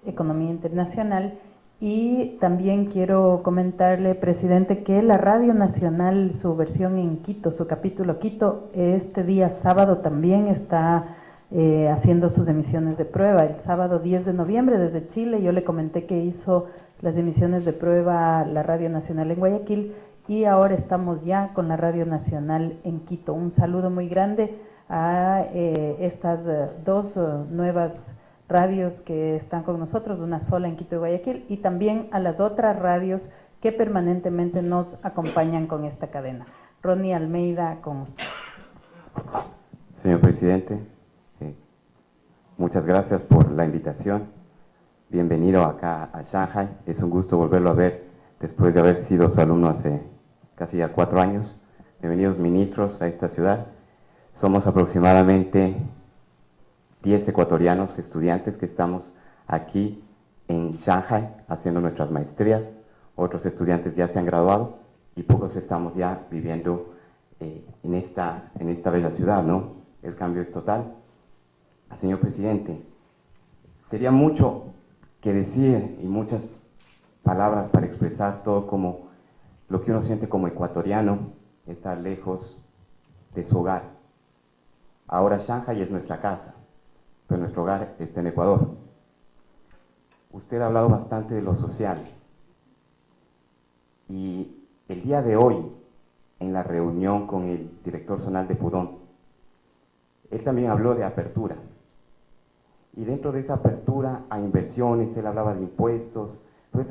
Economía Internacional. Y también quiero comentarle, presidente, que la Radio Nacional, su versión en Quito, su capítulo Quito, este día sábado también está haciendo sus emisiones de prueba. El sábado 10 de noviembre desde Chile, yo le comenté que hizo las emisiones de prueba la Radio Nacional en Guayaquil, y ahora estamos ya con la Radio Nacional en Quito. Un saludo muy grande a estas dos nuevas radios que están con nosotros, una sola en Quito y Guayaquil, y también a las otras radios que permanentemente nos acompañan con esta cadena. Ronnie Almeida, con usted. Señor presidente, muchas gracias por la invitación. Bienvenido acá a Shanghái. Es un gusto volverlo a ver después de haber sido su alumno hace casi ya 4 años. Bienvenidos ministros a esta ciudad. Somos aproximadamente 10 ecuatorianos estudiantes que estamos aquí en Shanghái haciendo nuestras maestrías. Otros estudiantes ya se han graduado y pocos estamos ya viviendo en esta bella ciudad, ¿no? El cambio es total. Señor presidente, sería mucho que decir y muchas palabras para expresar todo como lo que uno siente como ecuatoriano, estar lejos de su hogar. Ahora Shanghái es nuestra casa, pero nuestro hogar está en Ecuador. Usted ha hablado bastante de lo social, y el día de hoy, en la reunión con el director zonal de Pudong, él también habló de apertura, y dentro de esa apertura a inversiones, él hablaba de impuestos, pero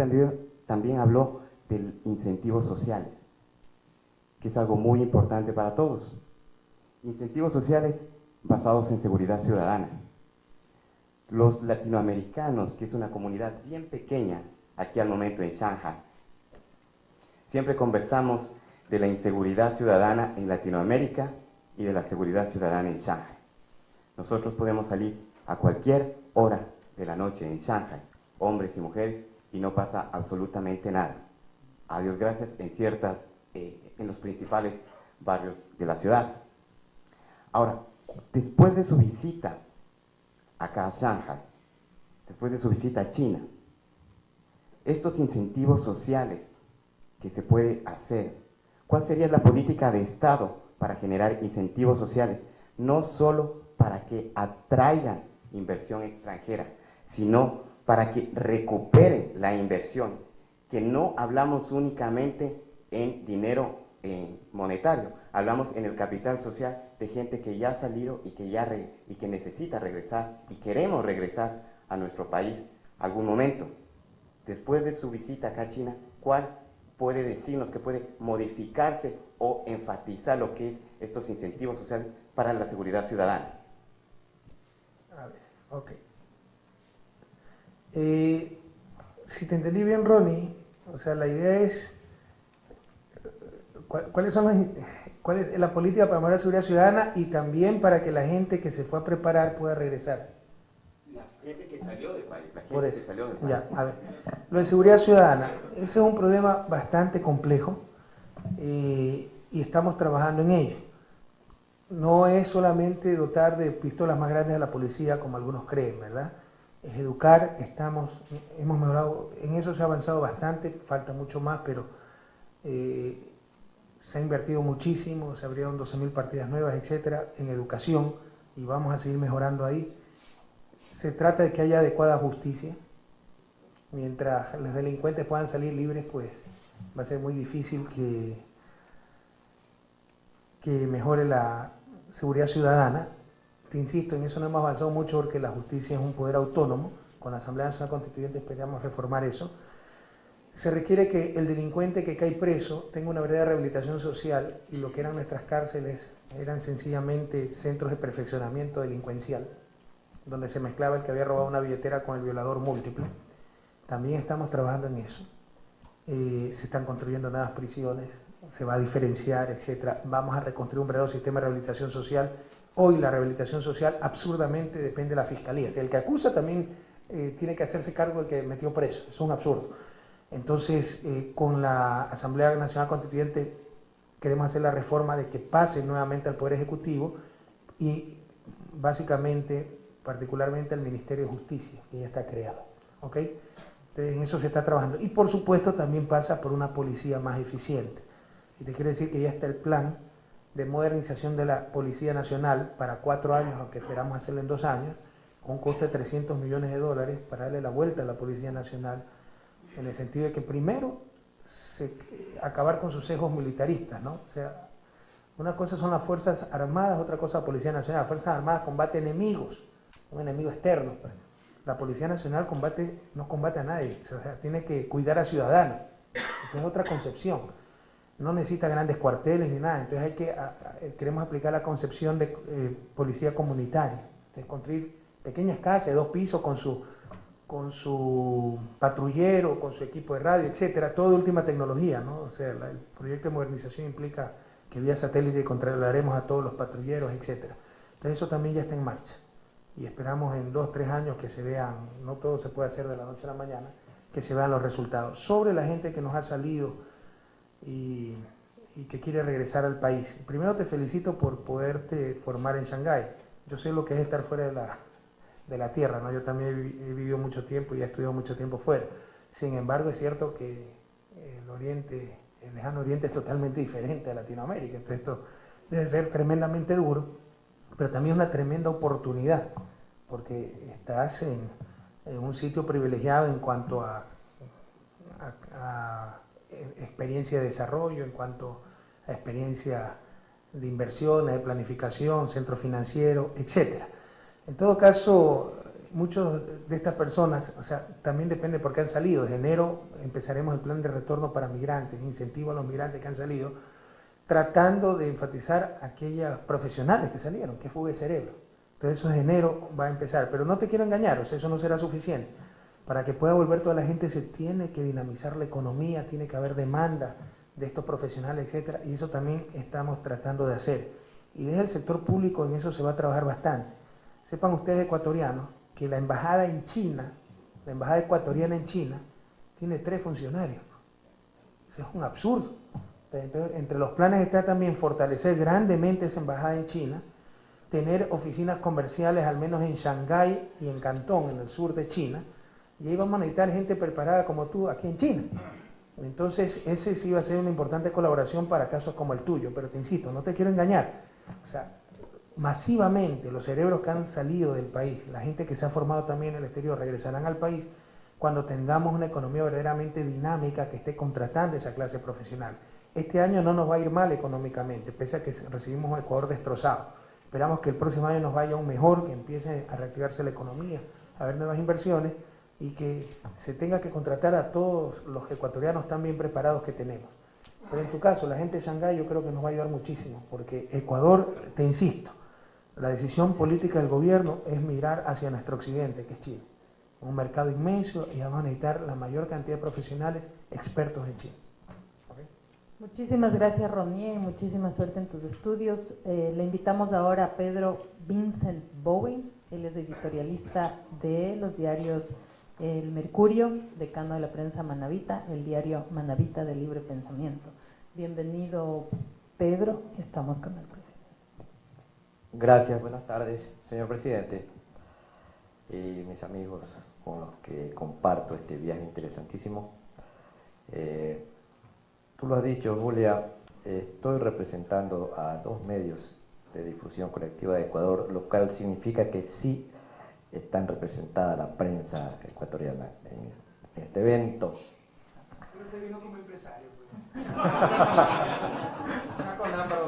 también habló de incentivos sociales, que es algo muy importante para todos. Incentivos sociales basados en seguridad ciudadana. Los latinoamericanos, que es una comunidad bien pequeña aquí al momento en Shanghái, siempre conversamos de la inseguridad ciudadana en Latinoamérica y de la seguridad ciudadana en Shanghái. Nosotros podemos salir a cualquier hora de la noche en Shanghái, hombres y mujeres, y no pasa absolutamente nada. A Dios gracias, en los principales barrios de la ciudad. Ahora, después de su visita acá a Shanghái, después de su visita a China, estos incentivos sociales que se puede hacer, ¿cuál sería la política de Estado para generar incentivos sociales? No solo para que atraigan inversión extranjera, sino para que recuperen la inversión, que no hablamos únicamente en dinero monetario, hablamos en el capital social de gente que ya ha salido y que necesita regresar y queremos regresar a nuestro país algún momento. Después de su visita acá a China, ¿cuál puede decirnos que puede modificarse o enfatizar lo que es estos incentivos sociales para la seguridad ciudadana? A ver, ok. Si te entendí bien, Ronnie, o sea, la idea es ¿Cuál es la política para mejorar la seguridad ciudadana y también para que la gente que se fue a preparar pueda regresar? La gente que salió del país, la Por gente eso. que salió del país. Ya, a ver. Lo de seguridad ciudadana, ese es un problema bastante complejo y estamos trabajando en ello. No es solamente dotar de pistolas más grandes a la policía como algunos creen, ¿verdad? Es educar, hemos mejorado, en eso se ha avanzado bastante, falta mucho más, pero se ha invertido muchísimo, se abrieron 12.000 partidas nuevas, etcétera, en educación y vamos a seguir mejorando ahí. Se trata de que haya adecuada justicia. Mientras los delincuentes puedan salir libres, pues va a ser muy difícil que mejore la seguridad ciudadana. Te insisto, en eso no hemos avanzado mucho porque la justicia es un poder autónomo. Con la Asamblea Nacional Constituyente esperamos reformar eso. Se requiere que el delincuente que cae preso tenga una verdadera rehabilitación social y lo que eran nuestras cárceles eran sencillamente centros de perfeccionamiento delincuencial, donde se mezclaba el que había robado una billetera con el violador múltiple. También estamos trabajando en eso. Se están construyendo nuevas prisiones, se va a diferenciar, etcétera. Vamos a reconstruir un verdadero sistema de rehabilitación social. Hoy la rehabilitación social absurdamente depende de la fiscalía. O sea, el que acusa también tiene que hacerse cargo del que metió preso. Es un absurdo. Entonces, con la Asamblea Nacional Constituyente queremos hacer la reforma de que pase nuevamente al Poder Ejecutivo y básicamente, particularmente al Ministerio de Justicia, que ya está creado. ¿Ok? Entonces, en eso se está trabajando. Y por supuesto también pasa por una policía más eficiente. Y te quiero decir que ya está el plan de modernización de la Policía Nacional para 4 años, aunque esperamos hacerlo en 2 años, con un costo de $300 millones para darle la vuelta a la Policía Nacional, en el sentido de que primero acabar con sus sesgos militaristas, ¿no? O sea, una cosa son las Fuerzas Armadas, otra cosa la Policía Nacional. Las Fuerzas Armadas combate enemigos, un enemigo externo. La Policía Nacional no combate a nadie, o sea, tiene que cuidar a ciudadanos. Es otra concepción. No necesita grandes cuarteles ni nada. Entonces queremos aplicar la concepción de policía comunitaria. Entonces, construir pequeñas casas de 2 pisos con su patrullero, con su equipo de radio, etcétera, todo de última tecnología, ¿no? O sea, el proyecto de modernización implica que vía satélite controlaremos a todos los patrulleros, etcétera. Entonces eso también ya está en marcha y esperamos en 2 o 3 años que se vean, no todo se puede hacer de la noche a la mañana, que se vean los resultados. Sobre la gente que nos ha salido y que quiere regresar al país. Primero te felicito por poderte formar en Shanghái. Yo sé lo que es estar fuera de la tierra, ¿no? Yo también he vivido mucho tiempo y he estudiado mucho tiempo fuera. Sin embargo, es cierto que el lejano oriente es totalmente diferente a Latinoamérica. Entonces esto debe ser tremendamente duro, pero también una tremenda oportunidad, porque estás en un sitio privilegiado en cuanto a experiencia de desarrollo, en cuanto a experiencia de inversión, de planificación, centro financiero, etcétera. En todo caso, muchas de estas personas, o sea, también depende por qué han salido. Desde enero empezaremos el plan de retorno para migrantes, incentivo a los migrantes que han salido, tratando de enfatizar a aquellas profesionales que salieron, que fuga de cerebro. Entonces eso de enero va a empezar, pero no te quiero engañar, o sea, eso no será suficiente. Para que pueda volver toda la gente se tiene que dinamizar la economía, tiene que haber demanda de estos profesionales, etcétera, y eso también estamos tratando de hacer. Y desde el sector público en eso se va a trabajar bastante. Sepan ustedes, ecuatorianos, que la embajada en China, la embajada ecuatoriana en China, tiene 3 funcionarios. Eso es un absurdo. Entonces, entre los planes está también fortalecer grandemente esa embajada en China, tener oficinas comerciales al menos en Shanghái y en Cantón, en el sur de China, y ahí vamos a necesitar gente preparada como tú aquí en China. Entonces, ese sí va a ser una importante colaboración para casos como el tuyo, pero te insisto, no te quiero engañar. O sea, masivamente los cerebros que han salido del país, la gente que se ha formado también en el exterior, regresarán al país cuando tengamos una economía verdaderamente dinámica que esté contratando esa clase profesional. Este año no nos va a ir mal económicamente, pese a que recibimos un Ecuador destrozado. Esperamos que el próximo año nos vaya aún mejor, que empiece a reactivarse la economía, a haber nuevas inversiones y que se tenga que contratar a todos los ecuatorianos tan bien preparados que tenemos. Pero en tu caso, la gente de Shanghái yo creo que nos va a ayudar muchísimo, porque Ecuador, te insisto, la decisión política del gobierno es mirar hacia nuestro occidente, que es China. Un mercado inmenso y vamos a necesitar la mayor cantidad de profesionales expertos en China. ¿Okay? Muchísimas gracias, Ronier, y muchísima suerte en tus estudios. Le invitamos ahora a Pedro Vincent Bowen. Él es editorialista de los diarios El Mercurio, decano de la prensa manabita, el diario Manabita de Libre Pensamiento. Bienvenido, Pedro. Estamos con el presidente. Gracias, buenas tardes, señor presidente y mis amigos con los que comparto este viaje interesantísimo. Tú lo has dicho, Julia, estoy representando a 2 medios de difusión colectiva de Ecuador, lo cual significa que sí están representada la prensa ecuatoriana en este evento. Pero usted vino como empresario, pues. Una con lámpara,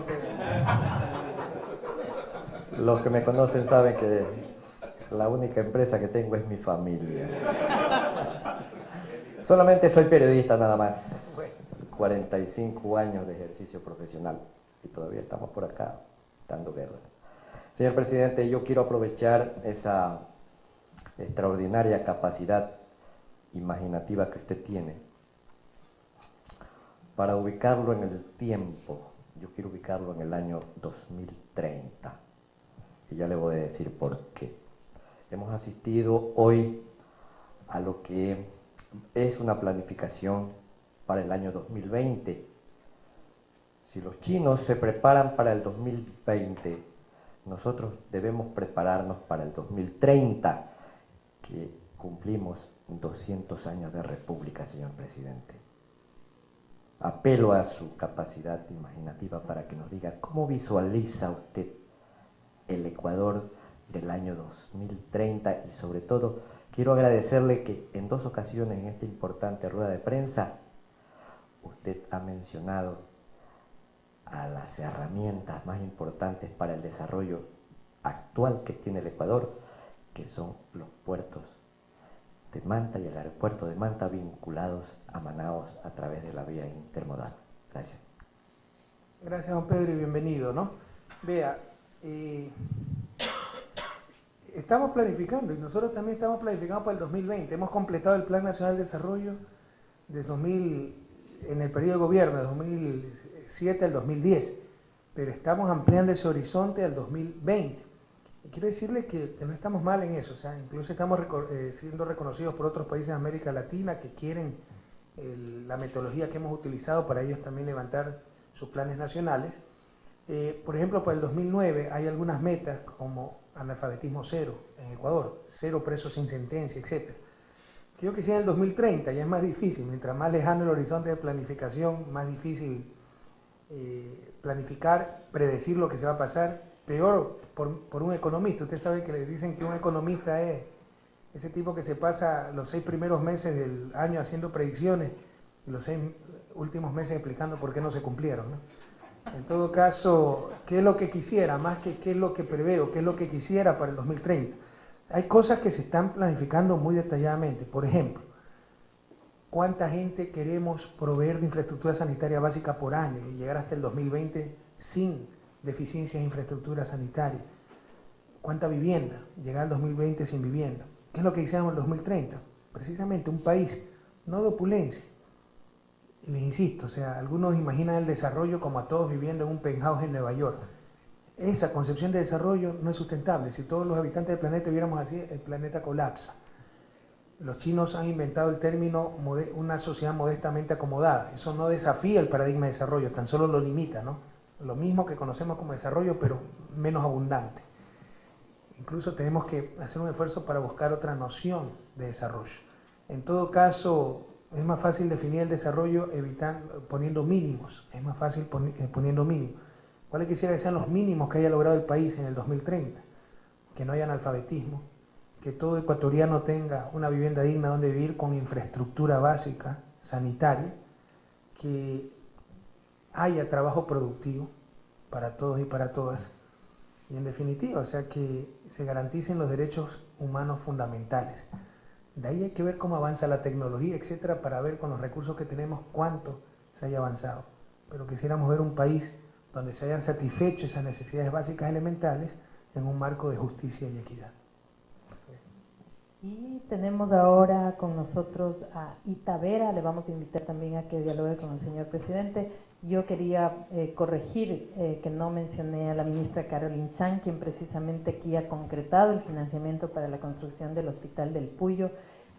Los que me conocen saben que la única empresa que tengo es mi familia. Solamente soy periodista nada más. 45 años de ejercicio profesional y todavía estamos por acá dando guerra. Señor presidente, yo quiero aprovechar esa extraordinaria capacidad imaginativa que usted tiene para ubicarlo en el tiempo. Yo quiero ubicarlo en el año 2030 y ya le voy a decir por qué. Hemos asistido hoy a lo que es una planificación para el año 2020. Si los chinos se preparan para el 2020, nosotros debemos prepararnos para el 2030, que cumplimos 200 años de república, señor presidente. Apelo a su capacidad imaginativa para que nos diga cómo visualiza usted el Ecuador del año 2030 y sobre todo quiero agradecerle que en 2 ocasiones en esta importante rueda de prensa usted ha mencionado a las herramientas más importantes para el desarrollo actual que tiene el Ecuador, que son los puertos de Manta y el aeropuerto de Manta vinculados a Manaos a través de la vía intermodal. Gracias. Gracias, don Pedro, y bienvenido, ¿no? Vea, estamos planificando, y nosotros también estamos planificando para el 2020. Hemos completado el Plan Nacional de Desarrollo en el periodo de gobierno, de 2007 al 2010, pero estamos ampliando ese horizonte al 2020. Y quiero decirle que no estamos mal en eso, o sea, incluso estamos siendo reconocidos por otros países de América Latina que quieren la metodología que hemos utilizado para ellos también levantar sus planes nacionales. Por ejemplo, para el 2009 hay algunas metas como analfabetismo cero en Ecuador, 0 presos sin sentencia, etc. Yo quisiera en el 2030, ya es más difícil, mientras más lejano el horizonte de planificación, más difícil planificar, predecir lo que se va a pasar, peor por un economista. Usted sabe que le dicen que un economista es ese tipo que se pasa los 6 primeros meses del año haciendo predicciones y los 6 últimos meses explicando por qué no se cumplieron, ¿no? En todo caso, ¿qué es lo que quisiera? Más que qué es lo que preveo, qué es lo que quisiera para el 2030. Hay cosas que se están planificando muy detalladamente. Por ejemplo, ¿cuánta gente queremos proveer de infraestructura sanitaria básica por año y llegar hasta el 2020 sin deficiencias en infraestructura sanitaria? ¿Cuánta vivienda? Llegar al 2020 sin vivienda. ¿Qué es lo que quisiéramos en el 2030? Precisamente un país no de opulencia. Les insisto, o sea, algunos imaginan el desarrollo como a todos viviendo en un penthouse en Nueva York. Esa concepción de desarrollo no es sustentable. Si todos los habitantes del planeta viviéramos así, el planeta colapsa. Los chinos han inventado el término una sociedad modestamente acomodada. Eso no desafía el paradigma de desarrollo, tan solo lo limita, ¿no? Lo mismo que conocemos como desarrollo, pero menos abundante. Incluso tenemos que hacer un esfuerzo para buscar otra noción de desarrollo. En todo caso, es más fácil definir el desarrollo poniendo mínimos. Es más fácil poniendo mínimos. ¿Cuáles quisiera que sean los mínimos que haya logrado el país en el 2030? Que no haya analfabetismo, que todo ecuatoriano tenga una vivienda digna donde vivir con infraestructura básica, sanitaria, que haya trabajo productivo para todos y para todas, y en definitiva, o sea, que se garanticen los derechos humanos fundamentales. De ahí hay que ver cómo avanza la tecnología, etcétera, para ver con los recursos que tenemos cuánto se haya avanzado. Pero quisiéramos ver un país donde se hayan satisfecho esas necesidades básicas elementales en un marco de justicia y equidad. Y tenemos ahora con nosotros a Ita Vera, le vamos a invitar también a que dialogue con el señor presidente. Yo quería corregir que no mencioné a la ministra Caroline Chan, quien precisamente aquí ha concretado el financiamiento para la construcción del Hospital del Puyo,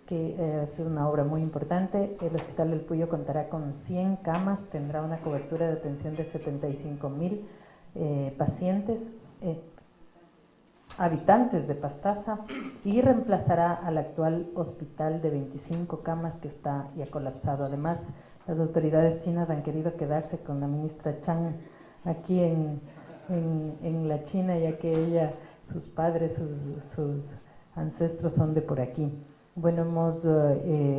que es una obra muy importante. El Hospital del Puyo contará con 100 camas, tendrá una cobertura de atención de 75,000 pacientes, habitantes de Pastaza, y reemplazará al actual hospital de 25 camas que está ya colapsado. Además, las autoridades chinas han querido quedarse con la ministra Chan aquí en la China, ya que ella, sus padres, sus ancestros son de por aquí. Bueno,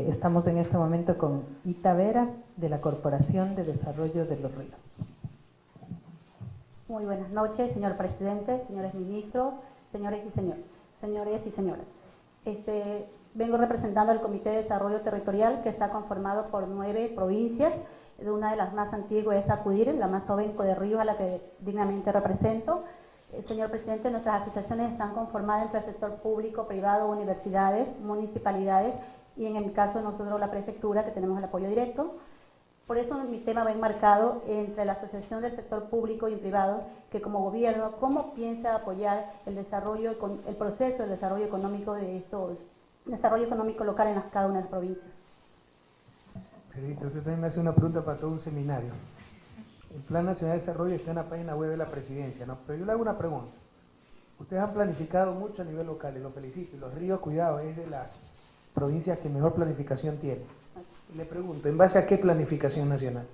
estamos en este momento con Ita Vera, de la Corporación de Desarrollo de los Ríos. Muy buenas noches, señor presidente, señores ministros, señores y señoras. Vengo representando al Comité de Desarrollo Territorial, que está conformado por 9 provincias. Una de las más antiguas es Acudir, la más joven, de Ríos, a la que dignamente represento. Señor presidente, nuestras asociaciones están conformadas entre el sector público, privado, universidades, municipalidades y, en el caso de nosotros, la prefectura, que tenemos el apoyo directo. Por eso mi tema va enmarcado entre la asociación del sector público y privado, que como gobierno, ¿cómo piensa apoyar el proceso de desarrollo económico desarrollo económico local en cada una de las provincias? Periodista, usted también me hace una pregunta para todo un seminario. El Plan Nacional de Desarrollo está en la página web de la Presidencia, ¿no? Pero yo le hago una pregunta. Ustedes han planificado mucho a nivel local, y lo felicito. Y Los Ríos, cuidado, es de las provincias que mejor planificación tiene. Y le pregunto, ¿en base a qué planificación nacional?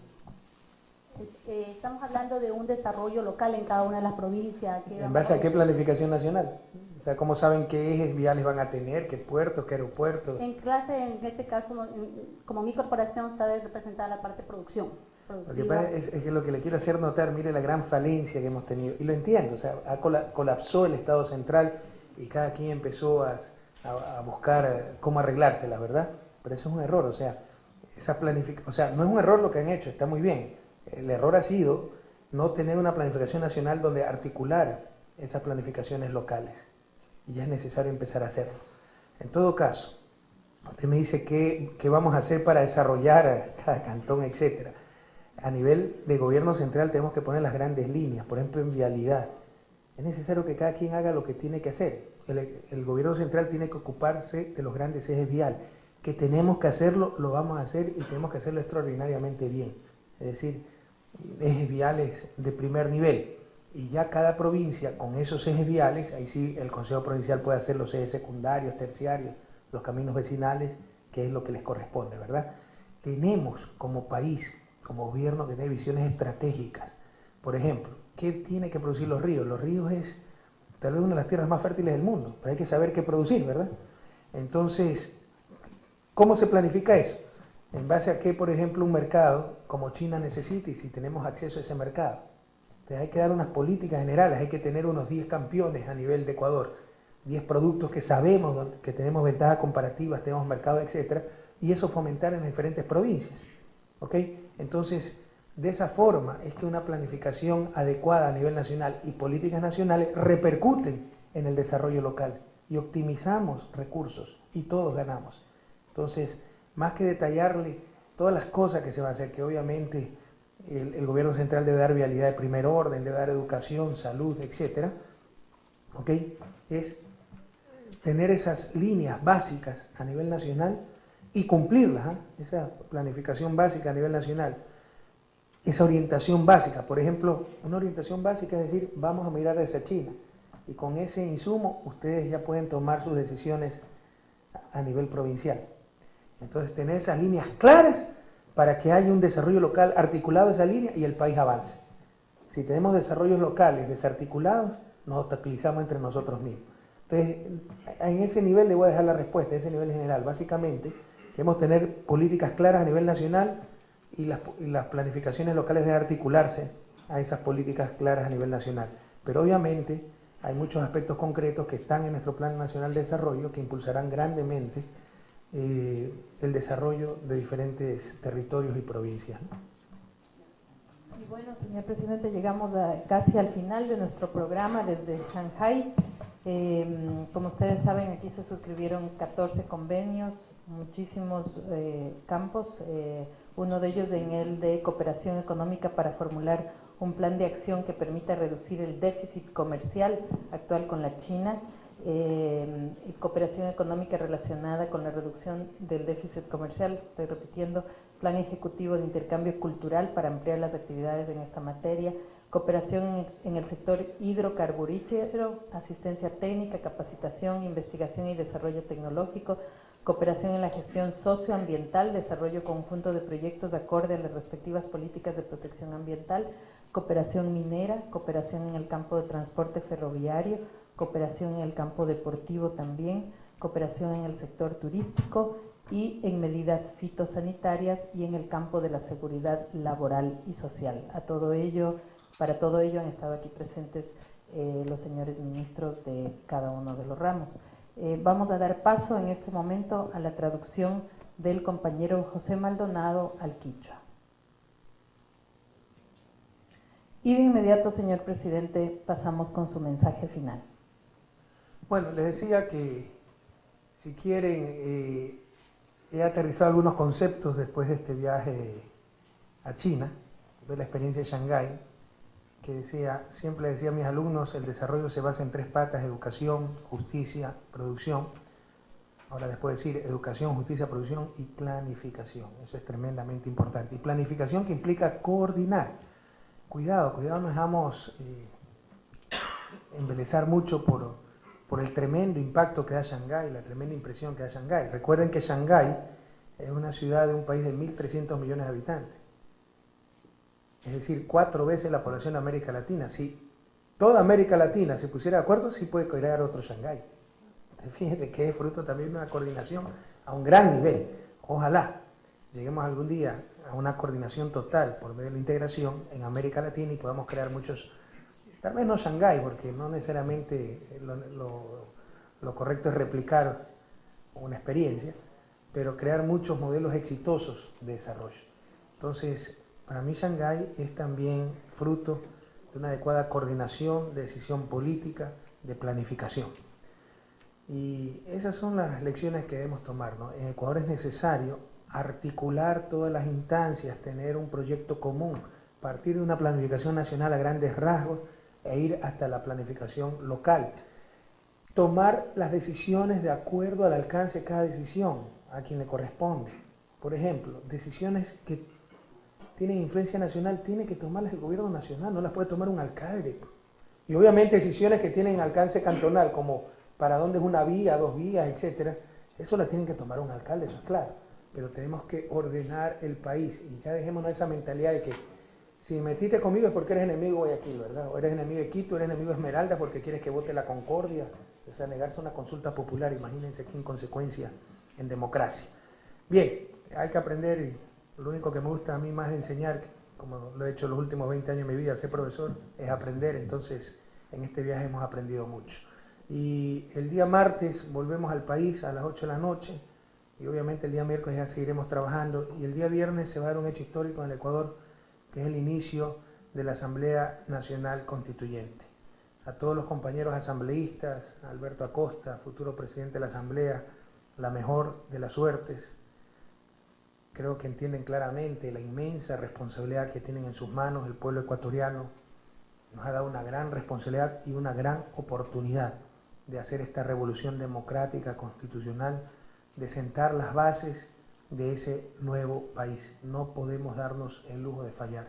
Estamos hablando de un desarrollo local en cada una de las provincias. ¿En base a qué planificación nacional? O sea, ¿cómo saben qué ejes viales van a tener, qué puertos, qué aeropuertos? En este caso, como mi corporación está representada la parte de producción. Lo que pasa es que lo que le quiero hacer notar, mire la gran falencia que hemos tenido, y lo entiendo, o sea, colapsó el Estado central y cada quien empezó a buscar cómo arreglárselas, ¿verdad? Pero eso es un error, o sea, no es un error lo que han hecho, está muy bien. El error ha sido no tener una planificación nacional donde articular esas planificaciones locales, y ya es necesario empezar a hacerlo. En todo caso, usted me dice qué vamos a hacer para desarrollar cada cantón, etcétera. A nivel de gobierno central tenemos que poner las grandes líneas, por ejemplo en vialidad. Es necesario que cada quien haga lo que tiene que hacer. El gobierno central tiene que ocuparse de los grandes ejes viales. Que tenemos que hacerlo, lo vamos a hacer, y tenemos que hacerlo extraordinariamente bien. Es decir, ejes viales de primer nivel. Y ya cada provincia con esos ejes viales, ahí sí el Consejo Provincial puede hacer los ejes secundarios, terciarios, los caminos vecinales, que es lo que les corresponde, ¿verdad? Tenemos como país, como gobierno, que tener visiones estratégicas. Por ejemplo, ¿qué tiene que producir Los Ríos? Los Ríos es tal vez una de las tierras más fértiles del mundo, pero hay que saber qué producir, ¿verdad? Entonces, ¿cómo se planifica eso? En base a qué, por ejemplo, un mercado como China necesita, y si tenemos acceso a ese mercado. Entonces hay que dar unas políticas generales, hay que tener unos 10 campeones a nivel de Ecuador, 10 productos que sabemos que tenemos ventajas comparativas, tenemos mercado, etcétera, y eso fomentar en diferentes provincias. ¿Ok? Entonces, de esa forma es que una planificación adecuada a nivel nacional y políticas nacionales repercuten en el desarrollo local y optimizamos recursos y todos ganamos. Entonces, más que detallarle todas las cosas que se van a hacer, que obviamente el gobierno central debe dar vialidad de primer orden, debe dar educación, salud, etcétera, ¿ok? Es tener esas líneas básicas a nivel nacional y cumplirlas, esa planificación básica a nivel nacional, esa orientación básica. Por ejemplo, una orientación básica es decir, vamos a mirar hacia China, y con ese insumo ustedes ya pueden tomar sus decisiones a nivel provincial. Entonces, tener esas líneas claras para que haya un desarrollo local articulado a esa línea y el país avance. Si tenemos desarrollos locales desarticulados, nos obstaculizamos entre nosotros mismos. Entonces, en ese nivel le voy a dejar la respuesta, ese nivel general. Básicamente, queremos tener políticas claras a nivel nacional y las planificaciones locales deben articularse a esas políticas claras a nivel nacional. Pero obviamente hay muchos aspectos concretos que están en nuestro Plan Nacional de Desarrollo que impulsarán grandemente el desarrollo de diferentes territorios y provincias, ¿no? Y bueno, señor presidente, llegamos casi al final de nuestro programa desde Shanghái. Como ustedes saben, aquí se suscribieron 14 convenios, muchísimos campos, uno de ellos en el de cooperación económica para formular un plan de acción que permita reducir el déficit comercial actual con la China, y cooperación económica relacionada con la reducción del déficit comercial, estoy repitiendo, plan ejecutivo de intercambio cultural para ampliar las actividades en esta materia, cooperación en el sector hidrocarburífero, asistencia técnica, capacitación, investigación y desarrollo tecnológico, cooperación en la gestión socioambiental, desarrollo conjunto de proyectos acorde a las respectivas políticas de protección ambiental, cooperación minera, cooperación en el campo de transporte ferroviario, cooperación en el campo deportivo también, cooperación en el sector turístico y en medidas fitosanitarias y en el campo de la seguridad laboral y social. Para todo ello han estado aquí presentes los señores ministros de cada uno de los ramos. Vamos a dar paso en este momento a la traducción del compañero José Maldonado al quichua. Y de inmediato, señor presidente, pasamos con su mensaje final. Bueno, les decía que si quieren, he aterrizado algunos conceptos después de este viaje a China, de la experiencia de Shanghái, que siempre decía a mis alumnos, el desarrollo se basa en 3 patas: educación, justicia, producción. Ahora les puedo decir educación, justicia, producción y planificación. Eso es tremendamente importante. Y planificación que implica coordinar. Cuidado, no dejamos embelezar mucho por el tremendo impacto que da Shanghái, la tremenda impresión que da Shanghái. Recuerden que Shanghái es una ciudad de un país de 1.300 millones de habitantes. Es decir, 4 veces la población de América Latina. Si toda América Latina se pusiera de acuerdo, sí puede crear otro Shanghái. Fíjense que es fruto también de una coordinación a un gran nivel. Ojalá lleguemos algún día a una coordinación total por medio de la integración en América Latina y podamos crear muchos, tal vez no Shanghái, porque no necesariamente lo correcto es replicar una experiencia, pero crear muchos modelos exitosos de desarrollo. Entonces, para mí Shanghái es también fruto de una adecuada coordinación, de decisión política, de planificación. Y esas son las lecciones que debemos tomar, ¿no? En Ecuador es necesario articular todas las instancias, tener un proyecto común, partir de una planificación nacional a grandes rasgos e ir hasta la planificación local. Tomar las decisiones de acuerdo al alcance de cada decisión, a quien le corresponde. Por ejemplo, decisiones que tienen influencia nacional, tiene que tomarlas el gobierno nacional, no las puede tomar un alcalde. Y obviamente decisiones que tienen alcance cantonal, como para dónde es una vía, 2 vías, etcétera, eso las tienen que tomar un alcalde, eso es claro. Pero tenemos que ordenar el país y ya dejémonos esa mentalidad de que si metiste conmigo es porque eres enemigo de Guayaquil, ¿verdad? O eres enemigo de Quito, eres enemigo de Esmeralda porque quieres que vote la concordia. O sea, negarse a una consulta popular, imagínense qué inconsecuencia en democracia. Bien, hay que aprender, y lo único que me gusta a mí más de enseñar, como lo he hecho los últimos 20 años de mi vida, ser profesor, es aprender. Entonces, en este viaje hemos aprendido mucho. Y el día martes volvemos al país a las 8 de la noche, y obviamente el día miércoles ya seguiremos trabajando, y el día viernes se va a dar un hecho histórico en el Ecuador, que es el inicio de la Asamblea Nacional Constituyente. A todos los compañeros asambleístas, a Alberto Acosta, futuro presidente de la Asamblea, la mejor de las suertes. Creo que entienden claramente la inmensa responsabilidad que tienen en sus manos el pueblo ecuatoriano. Nos ha dado una gran responsabilidad y una gran oportunidad de hacer esta revolución democrática, constitucional, de sentar las bases de ese nuevo país. No podemos darnos el lujo de fallar.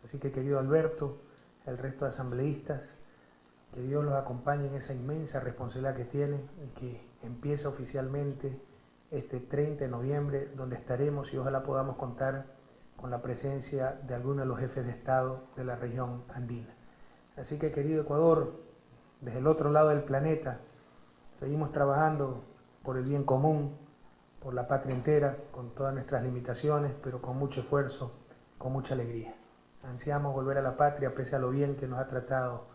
Así que, querido Alberto, el resto de asambleístas, que Dios los acompañe en esa inmensa responsabilidad que tienen y que empieza oficialmente este 30 de noviembre, donde estaremos y ojalá podamos contar con la presencia de algunos de los jefes de Estado de la región andina. Así que, querido Ecuador, desde el otro lado del planeta, seguimos trabajando por el bien común, por la patria entera, con todas nuestras limitaciones, pero con mucho esfuerzo, con mucha alegría. Ansiamos volver a la patria, pese a lo bien que nos ha tratado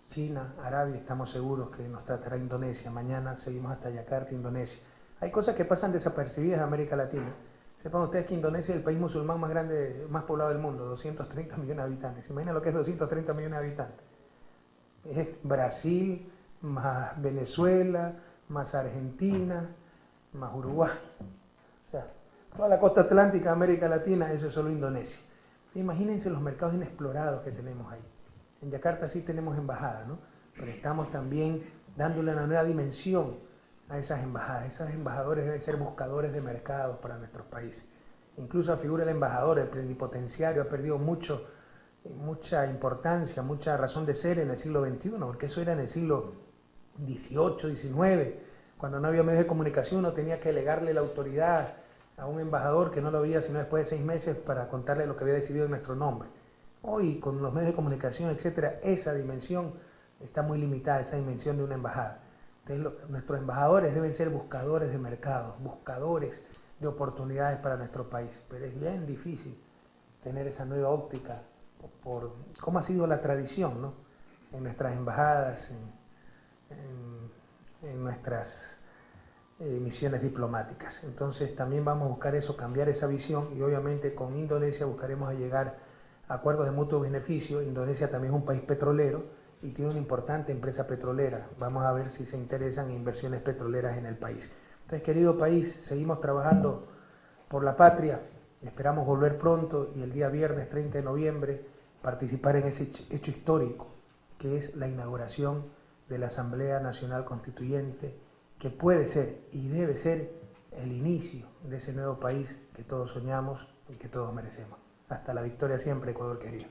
China, Arabia, estamos seguros que nos tratará Indonesia. Mañana seguimos hasta Yakarta, Indonesia. Hay cosas que pasan desapercibidas en América Latina. Sepan ustedes que Indonesia es el país musulmán más grande, más poblado del mundo, 230 millones de habitantes. ¿Se imaginan lo que es 230 millones de habitantes? Es Brasil, más Venezuela, más Argentina, más Uruguay. O sea, toda la costa atlántica, América Latina, eso es solo Indonesia. Imagínense los mercados inexplorados que tenemos ahí. En Yakarta sí tenemos embajada, ¿no? Pero estamos también dándole una nueva dimensión a esas embajadas. Esos embajadores deben ser buscadores de mercados para nuestros países. Incluso la figura del embajador, el plenipotenciario, ha perdido mucha importancia, mucha razón de ser en el siglo XXI, porque eso era en el siglo XVIII, XIX, cuando no había medios de comunicación, uno tenía que delegarle la autoridad a un embajador que no lo veía sino después de 6 meses para contarle lo que había decidido en nuestro nombre. Hoy, con los medios de comunicación, etcétera, esa dimensión está muy limitada, esa dimensión de una embajada. Entonces, nuestros embajadores deben ser buscadores de mercados, buscadores de oportunidades para nuestro país. Pero es bien difícil tener esa nueva óptica por cómo ha sido la tradición, ¿no? En nuestras embajadas, en nuestras misiones diplomáticas. Entonces también vamos a buscar eso, cambiar esa visión, y obviamente con Indonesia buscaremos llegar a acuerdos de mutuo beneficio. Indonesia también es un país petrolero y tiene una importante empresa petrolera. Vamos a ver si se interesan en inversiones petroleras en el país. Entonces, querido país, seguimos trabajando por la patria. Esperamos volver pronto y el día viernes 30 de noviembre participar en ese hecho histórico, que es la inauguración de la Asamblea Nacional Constituyente, que puede ser y debe ser el inicio de ese nuevo país que todos soñamos y que todos merecemos. Hasta la victoria siempre, Ecuador querido.